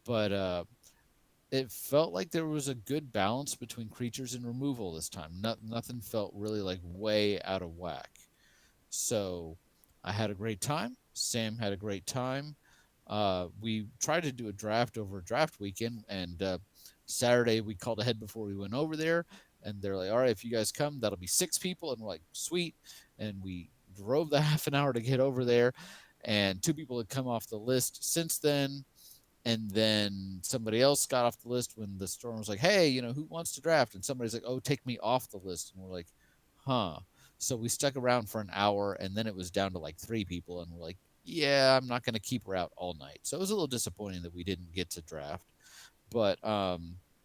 Speaker 2: but it felt like there was a good balance between creatures and removal this time. Nothing felt really like way out of whack. So I had a great time. Sam had a great time. We tried to do a draft over a draft weekend, and Saturday we called ahead before we went over there, and they're like, "All right, if you guys come, that'll be 6 people," and we're like, "Sweet," and we drove the half an hour to get over there, and 2 people had come off the list since then. And then somebody else got off the list when the storm was like, "Hey, who wants to draft?" And somebody's like, "Oh, take me off the list." And we're like, "Huh." So we stuck around for an hour, and then it was down to like 3 people, and we're like, "Yeah, I'm not going to keep her out all night." So it was a little disappointing that we didn't get to draft, but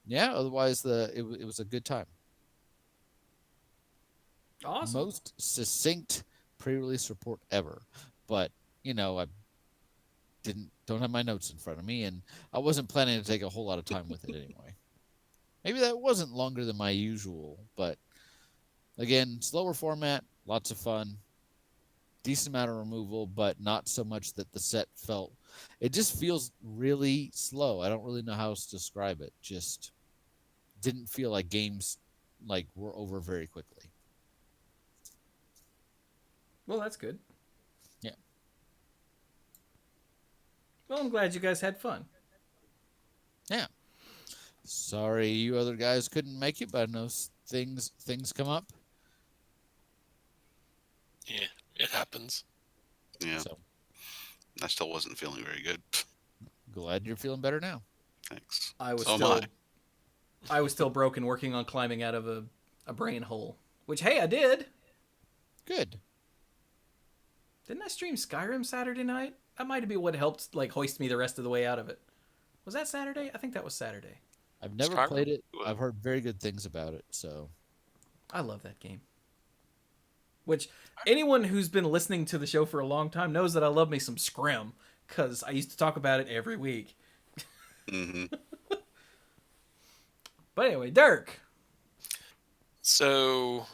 Speaker 2: yeah. Otherwise, it was a good time.
Speaker 1: Awesome.
Speaker 2: Most succinct pre-release report ever, but I don't have my notes in front of me, and I wasn't planning to take a whole lot of time with it anyway. Maybe that wasn't longer than my usual, but again, slower format, lots of fun, decent amount of removal, but not so much that the set felt. It just feels really slow. I don't really know how else to describe it. Just didn't feel like games like were over very quickly.
Speaker 1: Well, that's good.
Speaker 2: Yeah.
Speaker 1: Well, I'm glad you guys had fun.
Speaker 2: Yeah. Sorry you other guys couldn't make it, but I know things come up.
Speaker 3: Yeah, it happens.
Speaker 5: Yeah.
Speaker 2: So
Speaker 5: I still wasn't feeling very good.
Speaker 2: glad you're feeling better now.
Speaker 5: Thanks.
Speaker 1: I was
Speaker 5: So am
Speaker 1: still,
Speaker 5: I.
Speaker 1: I was still broken, working on climbing out of a brain hole. Which, hey, I did.
Speaker 2: Good.
Speaker 1: Didn't I stream Skyrim Saturday night? That might be what helped like hoist me the rest of the way out of it. Was that Saturday? I think that was Saturday.
Speaker 2: I've never
Speaker 3: Skyrim?
Speaker 2: played it. I've heard very good things about it, so
Speaker 1: I love that game. Which anyone who's been listening to the show for a long time knows that I love me some Scrim, because I used to talk about it every week.
Speaker 5: Mm-hmm.
Speaker 1: But anyway, Dirk.
Speaker 3: So,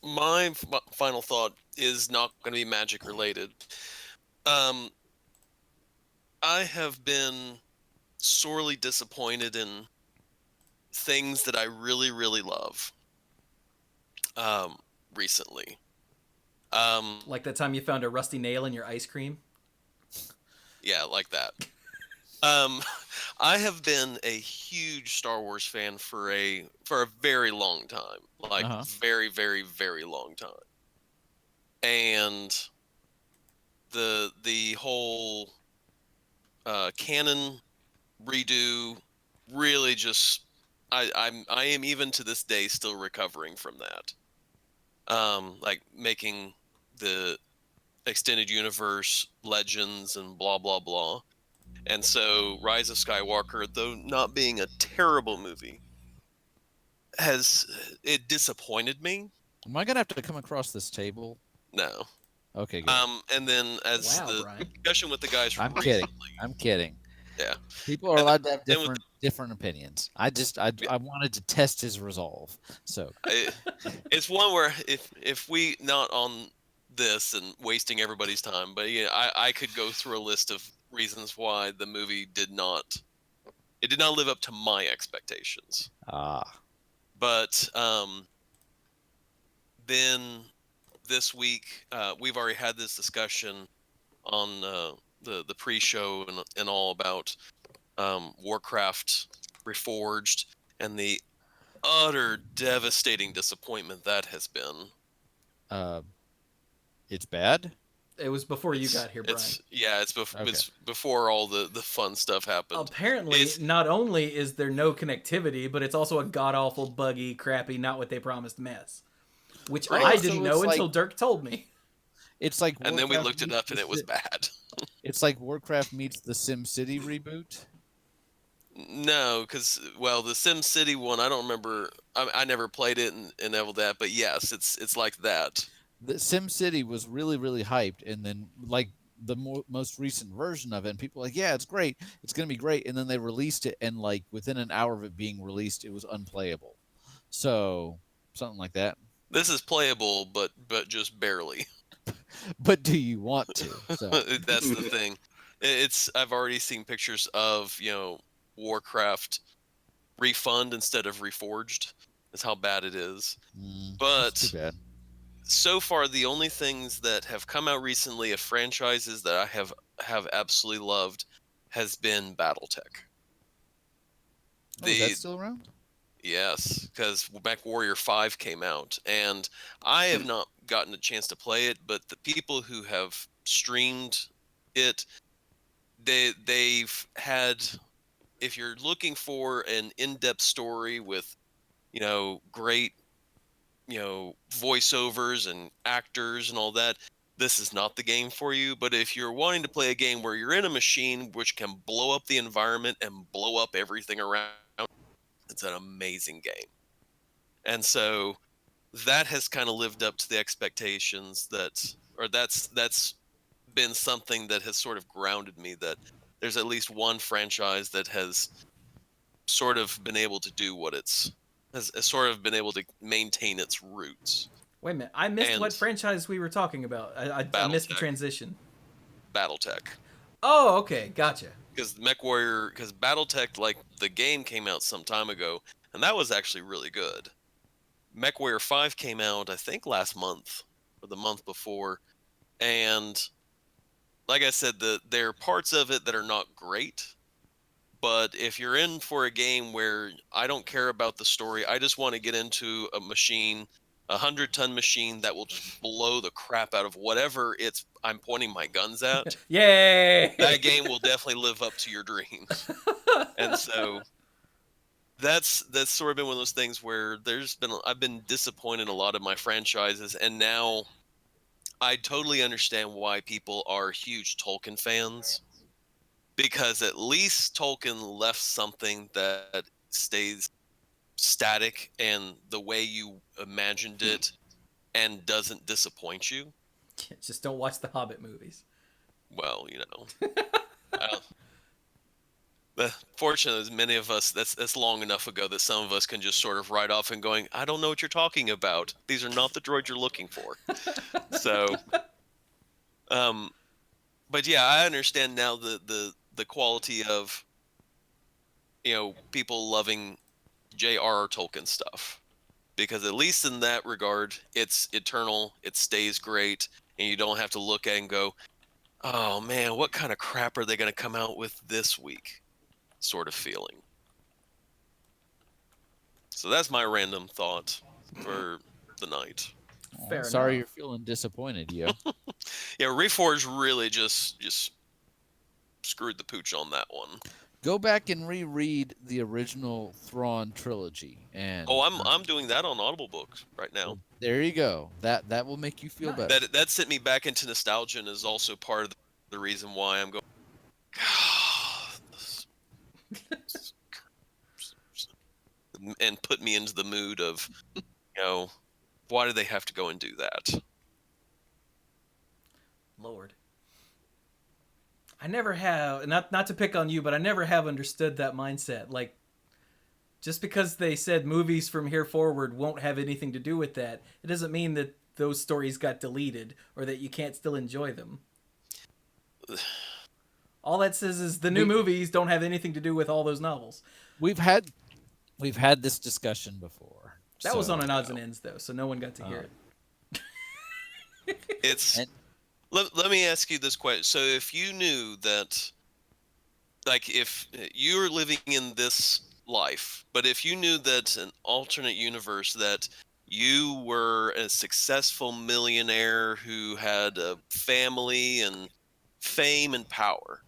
Speaker 3: my final thought is not going to be magic related. I have been sorely disappointed in things that I really, really love recently.
Speaker 1: Like that time you found a rusty nail in your ice cream.
Speaker 3: Yeah, like that. I have been a huge Star Wars fan for a very long time, like very, very, very long time, and the whole canon redo really just I am even to this day still recovering from that. Like making the extended universe legends and blah blah blah. And so Rise of Skywalker, though not being a terrible movie, it disappointed me.
Speaker 2: am I gonna have to come across this table?
Speaker 3: No.
Speaker 2: Okay, good.
Speaker 3: And then as
Speaker 1: Wow,
Speaker 3: the
Speaker 1: Brian.
Speaker 3: discussion with the guys from
Speaker 2: I'm kidding.
Speaker 3: recently,
Speaker 2: I'm kidding.
Speaker 3: yeah.
Speaker 2: People are
Speaker 3: And
Speaker 2: allowed to have
Speaker 3: then with
Speaker 2: different opinions. I wanted to test his resolve. So
Speaker 3: it's one where if we not on this and wasting everybody's time, but yeah, I could go through a list of reasons why the movie did not live up to my expectations. But then this week we've already had this discussion on the pre-show and all about Warcraft Reforged and the utter devastating disappointment that has been.
Speaker 2: It's bad.
Speaker 1: It was before you got here, Brian.
Speaker 3: It's before all the fun stuff happened.
Speaker 1: Apparently, not only is there no connectivity, but it's also a god-awful, buggy, crappy, not what they promised mess. Which I didn't know until Dirk told me.
Speaker 2: It's like
Speaker 3: and then we looked it up and it was bad.
Speaker 2: It's like Warcraft meets the SimCity reboot.
Speaker 3: No, because the SimCity one, I don't remember. I never played it and all that, but yes, it's like that.
Speaker 2: The SimCity was really, really hyped, and then like the most recent version of it, and people were like, yeah, it's great, it's gonna be great, and then they released it, and like within an hour of it being released, it was unplayable. So something like that.
Speaker 3: This is playable, but just barely.
Speaker 2: But do you want to? So
Speaker 3: That's the thing. I've already seen pictures of Warcraft Refund instead of Reforged. That's how bad it is.
Speaker 2: that's too
Speaker 3: But
Speaker 2: bad.
Speaker 3: so far, the only things that have come out recently of franchises that I have absolutely loved has been BattleTech.
Speaker 2: Oh, is that still around?
Speaker 3: Yes, because Mech Warrior 5 came out, and I have not gotten a chance to play it, but the people who have streamed it, they've had. If you're looking for an in-depth story with, great, voiceovers and actors and all that, this is not the game for you. But if you're wanting to play a game where you're in a machine which can blow up the environment and blow up everything around, it's an amazing game. And so that has kind of lived up to the expectations that's been something that has sort of grounded me, that there's at least one franchise that has sort of been able to do what has sort of been able to maintain its roots.
Speaker 1: Wait a minute, I missed
Speaker 3: And
Speaker 1: what franchise we were talking about. I missed the
Speaker 3: BattleTech.
Speaker 1: transition.
Speaker 3: BattleTech.
Speaker 1: Oh, okay, gotcha.
Speaker 3: Because BattleTech, like, the game came out some time ago, and that was actually really good. MechWarrior 5 came out, I think, last month or the month before, and like I said, there are parts of it that are not great, but if you're in for a game where I don't care about the story, I just want to get into a machine, 100-ton machine that will just blow the crap out of whatever I'm pointing my guns at,
Speaker 1: Yay!
Speaker 3: that game will definitely live up to your dreams. And so that's sort of been one of those things where I've been disappointed in a lot of my franchises, and now I totally understand why people are huge Tolkien fans, because at least Tolkien left something that stays static and the way you imagined it and doesn't disappoint you.
Speaker 1: Just don't watch the Hobbit movies.
Speaker 3: Well, fortunately, many of us, that's long enough ago that some of us can just sort of write off and going, I don't know what you're talking about. These are not the droids you're looking for. So, but yeah, I understand now the quality of, people loving J.R.R. Tolkien stuff, because at least in that regard, it's eternal, it stays great, and you don't have to look at it and go, oh man, what kind of crap are they going to come out with this week? Sort of feeling. So that's my random thought for the night.
Speaker 1: Fair
Speaker 2: Sorry
Speaker 1: enough.
Speaker 2: you're feeling disappointed, yo.
Speaker 3: Yeah, Reforged really just screwed the pooch on that one.
Speaker 2: Go back and reread the original Thrawn trilogy, and
Speaker 3: I'm doing that on Audible books right now.
Speaker 2: there you go. That will make you feel
Speaker 1: Nice.
Speaker 2: better.
Speaker 3: That sent me back into nostalgia, and is also part of the reason why I'm going. And put me into the mood of, why do they have to go and do that?
Speaker 1: Lord. I never have, not to pick on you, but I never have understood that mindset. Like, just because they said movies from here forward won't have anything to do with that, it doesn't mean that those stories got deleted or that you can't still enjoy them. All that says is the new movies don't have anything to do with all those novels.
Speaker 2: We've had this discussion before.
Speaker 1: That was
Speaker 2: so-
Speaker 1: on an odds and ends, though, so no one got to hear it.
Speaker 3: Let me ask you this question. So if you knew that, like, if you were living in this life, but if you knew that an alternate universe, that you were a successful millionaire who had a family and fame and power,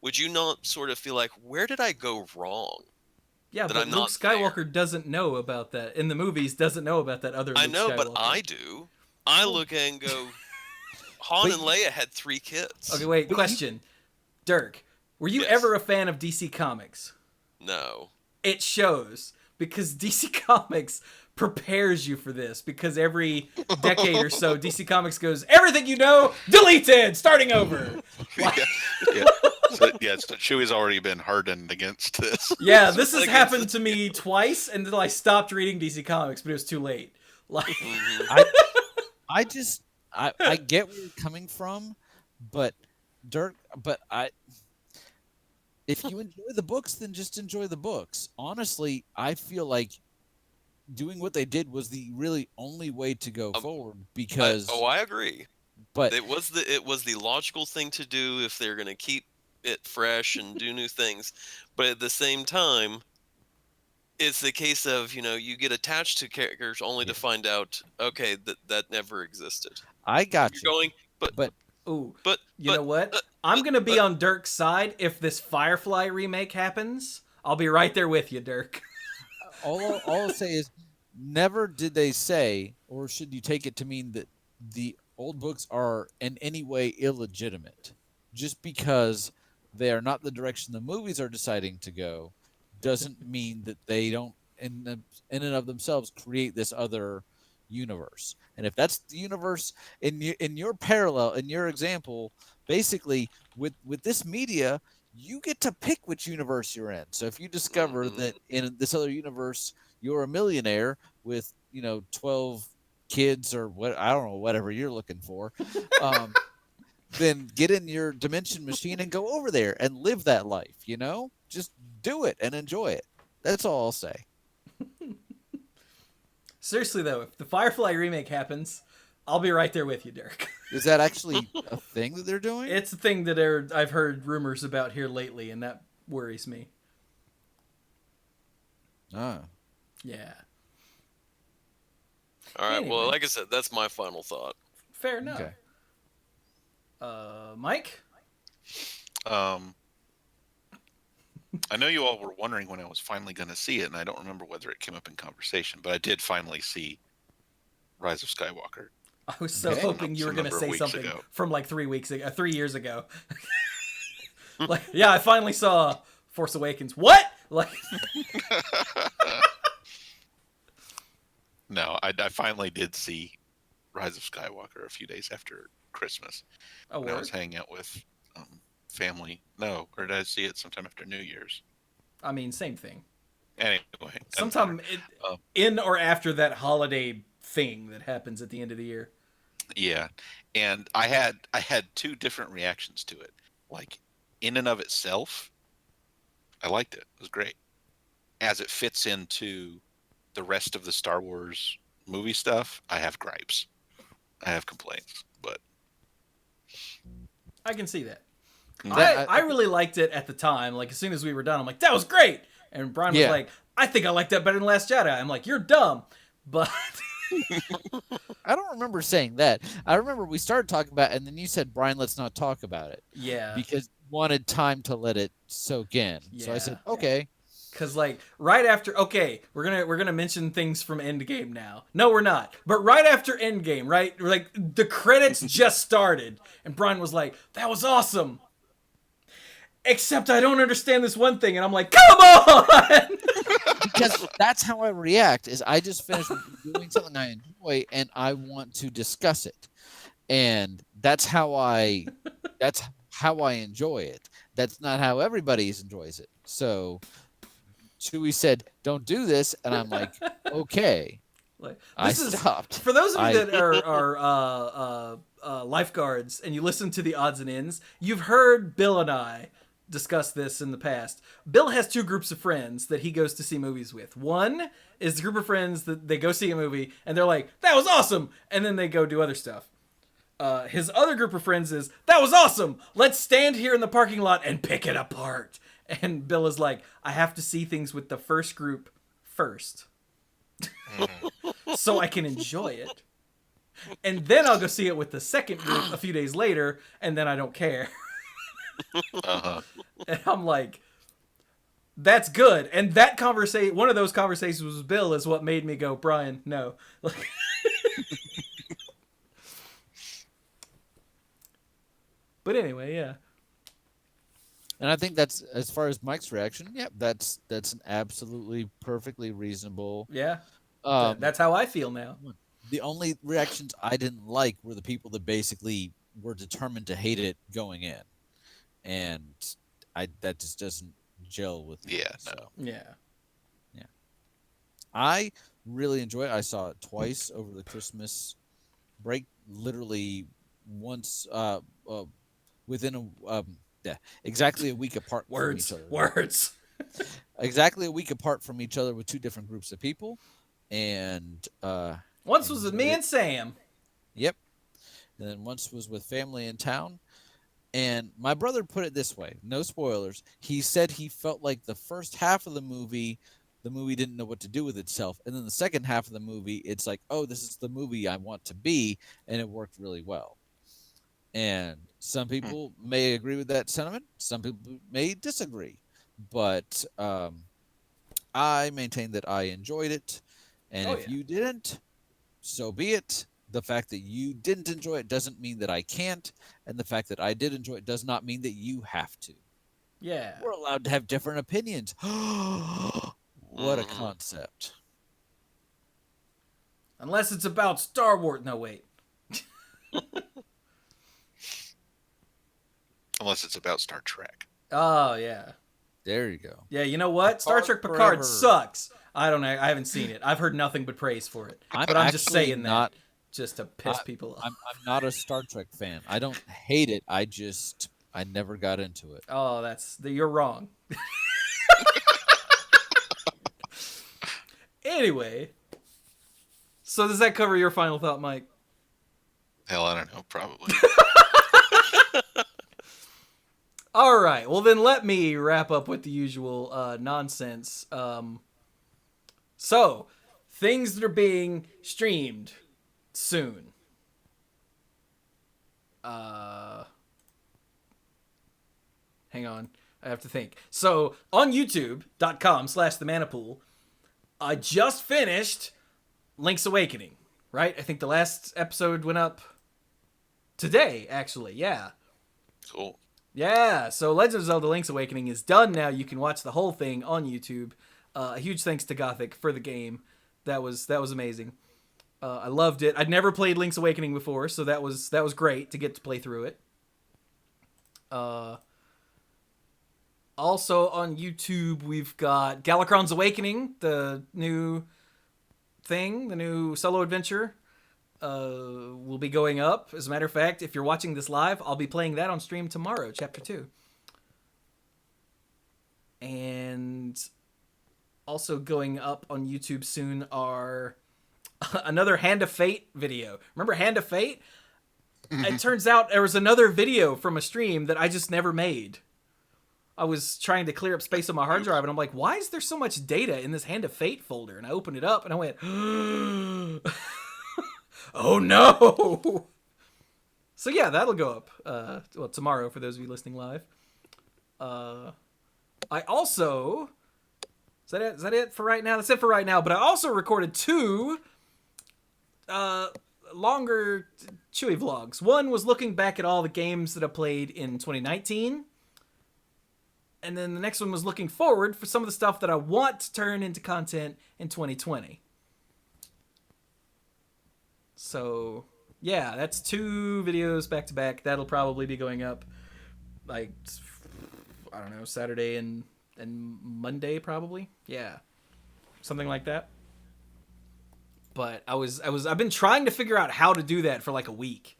Speaker 3: would you not sort of feel like, where did I go wrong?
Speaker 1: Yeah,
Speaker 3: That
Speaker 1: but
Speaker 3: I'm
Speaker 1: Luke
Speaker 3: not
Speaker 1: Skywalker doesn't know about that. In the movies, doesn't know about that other Luke
Speaker 3: I know,
Speaker 1: Skywalker.
Speaker 3: but I do. I look at it and go, Han
Speaker 2: But
Speaker 3: and Leia had 3 kids.
Speaker 1: Okay, wait, question. Dirk, were you
Speaker 3: Yes.
Speaker 1: ever a fan of DC Comics?
Speaker 3: No.
Speaker 1: It shows. because DC Comics prepares you for this, because every decade or so DC Comics goes, everything you know deleted, starting over.
Speaker 4: yeah. So Chewy's already been hardened against this.
Speaker 1: Yeah, this has happened to me twice, and then I stopped reading DC Comics, but it was too late. Like,
Speaker 2: I get where you're coming from, but Dirk, if you enjoy the books, then just enjoy the books. Honestly, I feel like doing what they did was the really only way to go forward, because
Speaker 3: I agree.
Speaker 2: But
Speaker 3: it was the logical thing to do if they're going to keep it fresh and do new things. But at the same time, it's the case of, you get attached to characters only to find out, okay, that never existed.
Speaker 2: I got
Speaker 3: You're
Speaker 2: you.
Speaker 3: But
Speaker 1: you know what? I'm gonna be on Dirk's side if this Firefly remake happens. I'll be right there with you, Dirk.
Speaker 2: all I'll say is, never did they say, or should you take it to mean that the old books are in any way illegitimate? Just because they are not the direction the movies are deciding to go, doesn't mean that they don't, in and of themselves, create this other universe. And if that's the universe in your parallel, in your example, basically with this media, you get to pick which universe you're in. So if you discover that in this other universe you're a millionaire with 12 kids or what, I don't know, whatever you're looking for, then get in your dimension machine and go over there and live that life. Just do it and enjoy it. That's all I'll say.
Speaker 1: Seriously though, if the Firefly remake happens, I'll be right there with you, Dirk.
Speaker 2: Is that actually a thing that they're doing?
Speaker 1: It's a thing that I've heard rumors about here lately, and that worries me.
Speaker 2: Ah.
Speaker 1: Yeah.
Speaker 3: All right.
Speaker 1: Anyway.
Speaker 3: Well, like I said, that's my final thought.
Speaker 1: Fair enough.
Speaker 2: Okay.
Speaker 1: Mike?
Speaker 4: I know you all were wondering when I was finally going to see it, and I don't remember whether it came up in conversation, but I did finally see Rise of Skywalker.
Speaker 1: I was so hoping you were going to say something
Speaker 4: ago.
Speaker 1: from like 3 years ago. Like, yeah, I finally saw Force Awakens. What? Like,
Speaker 4: No, I finally did see Rise of Skywalker a few days after Christmas. When I was hanging out with family. No, or did I see it sometime after New Year's?
Speaker 1: I mean, same thing.
Speaker 4: Anyway.
Speaker 1: Sometime in or after that holiday thing that happens at the end of the year.
Speaker 4: Yeah, and I had two different reactions to it. Like, in and of itself, I liked it. It was great. As it fits into the rest of the Star Wars movie stuff, I have gripes. I have complaints, but
Speaker 1: I can see that.
Speaker 4: That-
Speaker 1: I really liked it at the time. Like, as soon as we were done, I'm like, that was great. And Brian was like, I think I like that better than Last Jedi. I'm like, you're dumb. But
Speaker 2: I don't remember saying that. I remember we started talking about it, and then you said, Brian, let's not talk about it.
Speaker 1: yeah.
Speaker 2: Because you wanted time to let it soak in. So I said, okay.
Speaker 1: Because, like, right after, we're gonna mention things from Endgame now. No, we're not. But right after Endgame, right? Like, the credits just started. And Brian was like, that was awesome. Except I don't understand this one thing. And I'm like, come on!
Speaker 2: Because that's how I react, is I just finished doing something I enjoy, and I want to discuss it. And that's how I enjoy it. That's not how everybody enjoys it. So Chewie said, don't do this. And I'm like, okay.
Speaker 1: Like,
Speaker 2: I stopped.
Speaker 1: For those of you that are lifeguards and you listen to the odds and ends, you've heard Bill and I discuss this in the past. Bill has two groups of friends that he goes to see movies with. One is the group of friends that they go see a movie and they're like, that was awesome. And then they go do other stuff. His other group of friends is, that was awesome. Let's stand here in the parking lot and pick it apart. And Bill is like, I have to see things with the first group first. So I can enjoy it. And then I'll go see it with the second group a few days later, and then I don't care. And I'm like, that's good. And that one of those conversations with Bill is what made me go, Brian, no. But anyway, yeah.
Speaker 2: And I think that's, as far as Mike's reaction, yeah, that's an absolutely perfectly reasonable.
Speaker 1: Yeah,
Speaker 2: Um,
Speaker 1: that's how I feel now.
Speaker 2: the only reactions I didn't like were the people that basically were determined to hate it going in, and that just doesn't gel with me.
Speaker 5: Yeah, no.
Speaker 2: So
Speaker 1: Yeah.
Speaker 2: I really enjoy it. I saw it twice over the Christmas break, literally once within exactly a week apart from each other.
Speaker 1: Words.
Speaker 2: Exactly a week apart from each other with two different groups of people, and
Speaker 1: Once was with me and Sam.
Speaker 2: Yep. And then once was with family in town. And my brother put it this way, no spoilers. He said he felt like the first half of the movie didn't know what to do with itself. And then the second half of the movie, it's like, oh, this is the movie I want to be. And it worked really well. And some people may agree with that sentiment. Some people may disagree. But I maintain that I enjoyed it. And if you didn't, so be it. The fact that you didn't enjoy it doesn't mean that I can't. And the fact that I did enjoy it does not mean that you have to.
Speaker 1: Yeah.
Speaker 2: We're allowed to have different opinions. What a concept.
Speaker 1: Unless it's about Star Wars. No, wait.
Speaker 4: Unless it's about Star Trek.
Speaker 1: Oh, yeah.
Speaker 2: There you go.
Speaker 1: Yeah, you know what? Star Trek Picard
Speaker 2: forever.
Speaker 1: sucks. I don't know. I haven't seen it. I've heard nothing but praise for it. But I'm just
Speaker 2: actually
Speaker 1: saying
Speaker 2: not-
Speaker 1: that just to piss people off.
Speaker 2: I'm not a Star Trek fan. I don't hate it. I never got into it.
Speaker 1: Oh, you're wrong. Anyway, so does that cover your final thought, Mike?
Speaker 4: Hell, I don't know. Probably.
Speaker 1: All right. Well, then let me wrap up with the usual nonsense. So, things that are being streamed soon. Hang on. I have to think. So, on youtube.com/themanapool, I just finished Link's Awakening, right? I think the last episode went up today, actually. Yeah.
Speaker 4: Cool.
Speaker 1: Yeah, so Legend of Zelda Link's Awakening is done now. You can watch the whole thing on YouTube. A huge thanks to Gothic for the game. That was amazing. I loved it. I'd never played Link's Awakening before, so that was great to get to play through it. Also on YouTube, we've got Galakrond's Awakening, the new thing, the new solo adventure. Will be going up. As a matter of fact, if you're watching this live, I'll be playing that on stream tomorrow, Chapter 2. And also going up on YouTube soon are another Hand of Fate video. Remember Hand of Fate? It turns out there was another video from a stream that I just never made. I was trying to clear up space on my hard drive, and I'm like, why is there so much data in this Hand of Fate folder? And I opened it up, and I went, oh no! So yeah, that'll go up tomorrow for those of you listening live. I also... Is that it for right now? That's it for right now, but I also recorded 2 longer Chewy vlogs. One was looking back at all the games that I played in 2019. And then the next one was looking forward for some of the stuff that I want to turn into content in 2020. So, yeah, that's 2 videos back to back. That'll probably be going up, like, I don't know, Saturday and Monday probably. Yeah. Something like that. But I've been trying to figure out how to do that for like a week.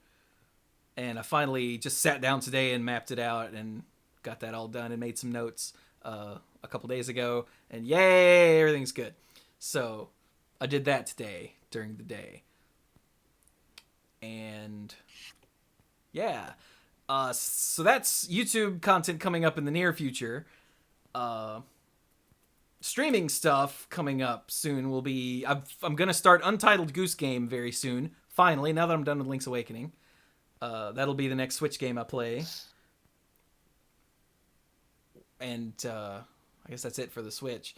Speaker 1: And I finally just sat down today and mapped it out and got that all done and made some notes a couple days ago, and yay, everything's good. So I did that today during the day, and yeah, so that's YouTube content coming up in the near future. Streaming stuff coming up soon will be, I'm gonna start Untitled Goose Game very soon, finally, now that I'm done with Link's Awakening. That'll be the next Switch game I play. And I guess that's it for the Switch.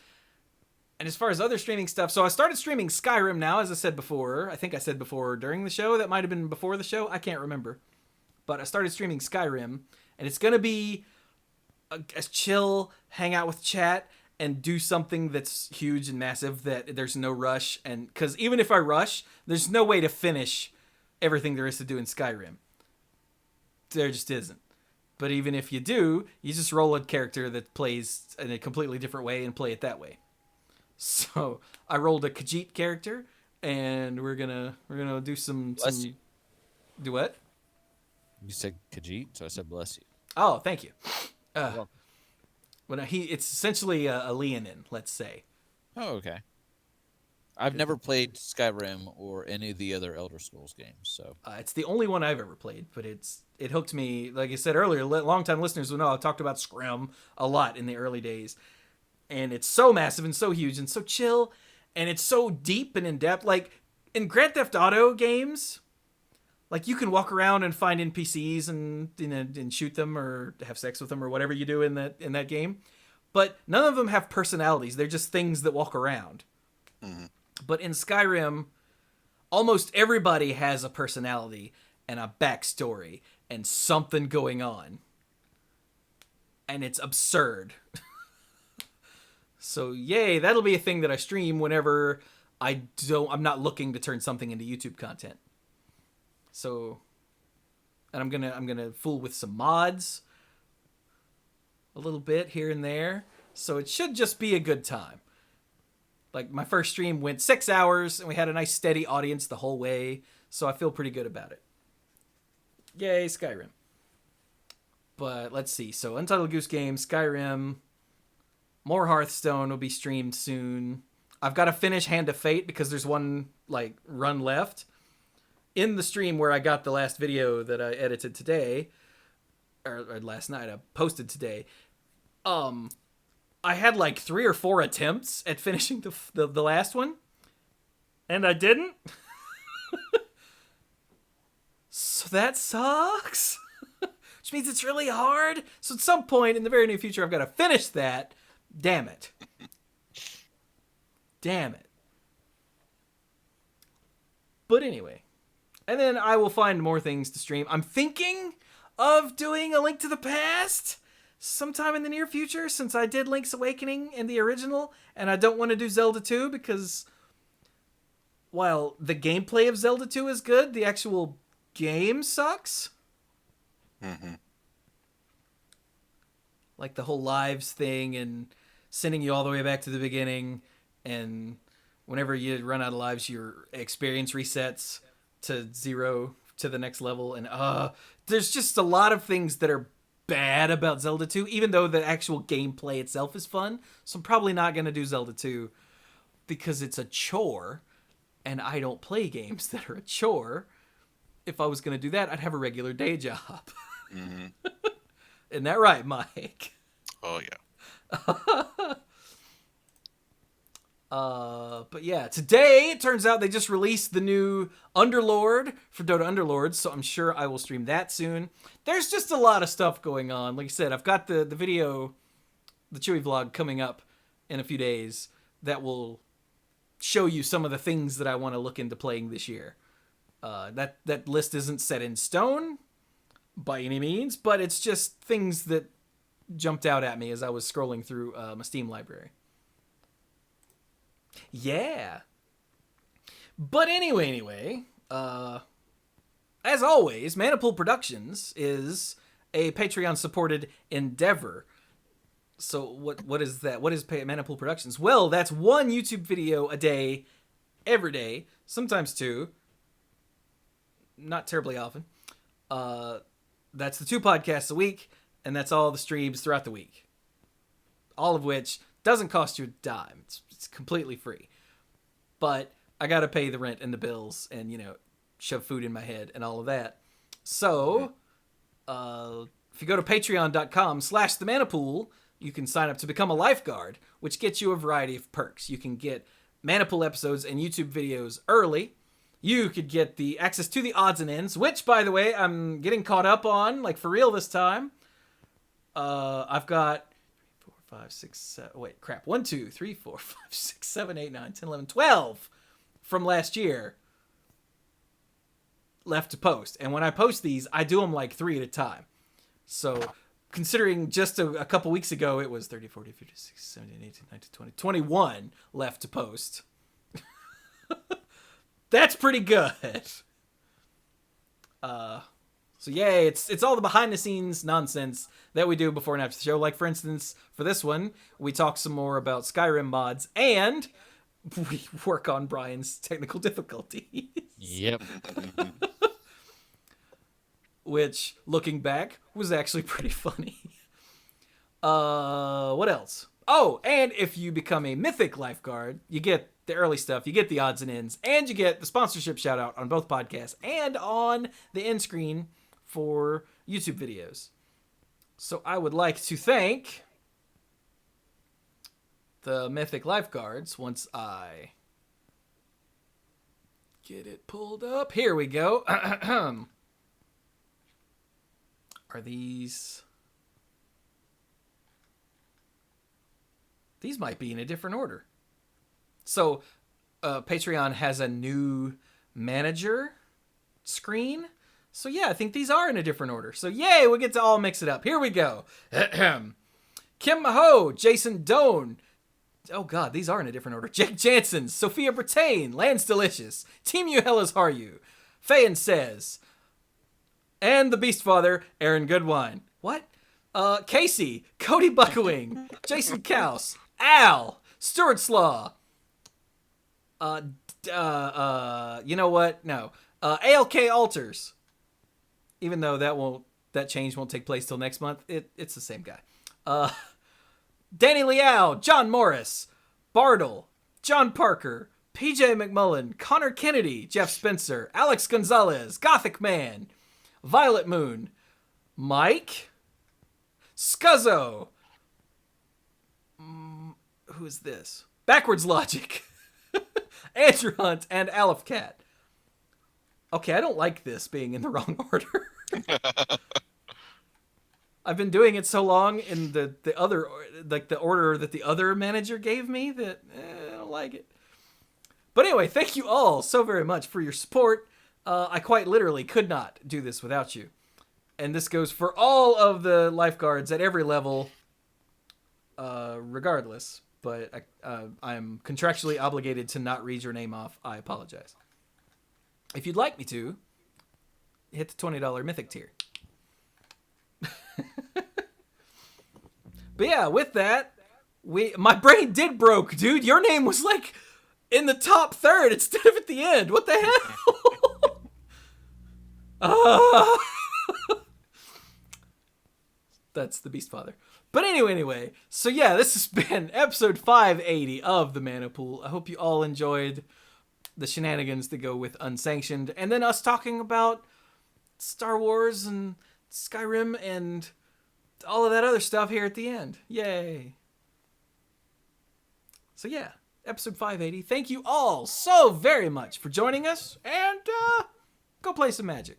Speaker 1: And as far as other streaming stuff, so I started streaming Skyrim now, as I said before. I think I said before during the show. That might have been before the show. I can't remember. But I started streaming Skyrim, and it's going to be a chill, hang out with chat, and do something that's huge and massive that there's no rush. And because even if I rush, there's no way to finish everything there is to do in Skyrim. There just isn't. But even if you do, you just roll a character that plays in a completely different way and play it that way. So I rolled a Khajiit character, and we're gonna do some
Speaker 2: Bless you.
Speaker 1: Do what?
Speaker 2: You said Khajiit, so I said bless you.
Speaker 1: Oh, thank you.
Speaker 2: Welcome.
Speaker 1: Well, it's essentially a Leonin, let's say.
Speaker 2: Oh, okay. I've never played Skyrim or any of the other Elder Scrolls games, so
Speaker 1: It's the only one I've ever played, but it hooked me. Like I said earlier, long-time listeners will know I talked about Scrim a lot in the early days. And it's so massive and so huge and so chill, and it's so deep and in-depth. Like, in Grand Theft Auto games, like, you can walk around and find NPCs and shoot them or have sex with them or whatever you do in that game. But none of them have personalities. They're just things that walk around.
Speaker 5: Mhm.
Speaker 1: But in Skyrim, almost everybody has a personality and a backstory and something going on. And it's absurd. So, yay, that'll be a thing that I stream whenever I'm not looking to turn something into YouTube content. So, and I'm gonna fool with some mods a little bit here and there. So it should just be a good time. Like, my first stream went 6 hours, and we had a nice steady audience the whole way, so I feel pretty good about it. Yay, Skyrim. But let's see. So, Untitled Goose Game, Skyrim, more Hearthstone will be streamed soon. I've got to finish Hand of Fate because there's one, like, run left. In the stream where I got the last video that I edited today, or last night, I posted today, I had like 3 or 4 attempts at finishing the last one, and I didn't. So that sucks. Which means it's really hard. So at some point in the very near future, I've got to finish that. Damn it. Damn it. But anyway. And then I will find more things to stream. I'm thinking of doing a Link to the Past sometime in the near future, since I did Link's Awakening in the original, and I don't want to do Zelda 2 because while the gameplay of Zelda 2 is good, the actual game sucks.
Speaker 5: Mhm.
Speaker 1: Like the whole lives thing and sending you all the way back to the beginning, and whenever you run out of lives, your experience resets to 0 to the next level, and there's just a lot of things that are bad about Zelda 2, even though the actual gameplay itself is fun. So I'm probably not going to do Zelda 2 because it's a chore, and I don't play games that are a chore. If I was going to do that, I'd have a regular day job.
Speaker 5: Mhm.
Speaker 1: Isn't that right, Mike?
Speaker 5: Oh yeah.
Speaker 1: But yeah, today it turns out they just released the new Underlord for Dota Underlords, so I'm sure I will stream that soon. There's just a lot of stuff going on. Like I said, I've got the video, the Chewy vlog coming up in a few days that will show you some of the things that I want to look into playing this year. That list isn't set in stone by any means, but it's just things that jumped out at me as I was scrolling through my Steam library. Yeah. But anyway, as always, Manipool Productions is a Patreon-supported endeavor. So what is that? What is Manipool Productions? Well, that's one YouTube video a day, every day, sometimes 2. Not terribly often. That's the 2 podcasts a week, and that's all the streams throughout the week. All of which doesn't cost you a dime. It's completely free. But I gotta pay the rent and the bills and, shove food in my head and all of that. So, if you go to patreon.com/themanipool, you can sign up to become a lifeguard, which gets you a variety of perks. You can get Manipool episodes and YouTube videos early. You could get the access to the odds and ends, which, by the way, I'm getting caught up on, like, for real this time. I've got 5, 6, 7, wait, crap. 1, 2, 3, 4, 5, 6, 7, 8, 9, 10, 11, 12 from last year left to post. And when I post these, I do them like 3 at a time. So, considering just a couple weeks ago it was 30, 40, 50, 60, 70, 18, 19, 20, 21 left to post. That's pretty good. So yay, it's all the behind the scenes nonsense that we do before and after the show. Like for instance, for this one, we talk some more about Skyrim mods and we work on Brian's technical difficulties.
Speaker 2: Yep.
Speaker 1: Which, looking back, was actually pretty funny. What else? Oh, and if you become a Mythic Lifeguard, you get the early stuff, you get the odds and ends, and you get the sponsorship shout out on both podcasts and on the end screen for YouTube videos. So I would like to thank the Mythic Lifeguards once I get it pulled up. Here we go. Are these... These might be in a different order. So, Patreon has a new manager screen. So yeah, I think these are in a different order. So yay, we get to all mix it up. Here we go. Kim Maho, Jason Doan. Oh god, these are in a different order. Jake Jansen, Sophia Brattain, Lance Delicious, Team You Hellas Are You, Fayen Says, and the Beast Father, Aaron Goodwine. What? Casey, Cody Buckowing, Jason Kaus, Al, Stuart Slaw, you know what? No. ALK Alters. Even though that change won't take place till next month, it's the same guy. Danny Liao, John Morris, Bartle, John Parker, PJ McMullen, Connor Kennedy, Jeff Spencer, Alex Gonzalez, Gothic Man, Violet Moon, Mike, Scuzzo, who is this? Backwards Logic, Andrew Hunt, and Aleph Cat. Okay, I don't like this being in the wrong order. I've been doing it so long in the other, like the order that the other manager gave me that I don't like it. But anyway, thank you all so very much for your support. I quite literally could not do this without you. And this goes for all of the lifeguards at every level, regardless. But I'm contractually obligated to not read your name off. I apologize. If you'd like me to, hit the $20 Mythic tier. But yeah, with that, my brain did broke, dude. Your name was like in the top third instead of at the end. What the hell? That's the Beast Father. But anyway, so yeah, this has been episode 580 of the Mana Pool. I hope you all enjoyed the shenanigans that go with Unsanctioned, and then us talking about Star Wars and Skyrim and all of that other stuff here at the end. Yay. So yeah, episode 580. Thank you all so very much for joining us, and go play some Magic.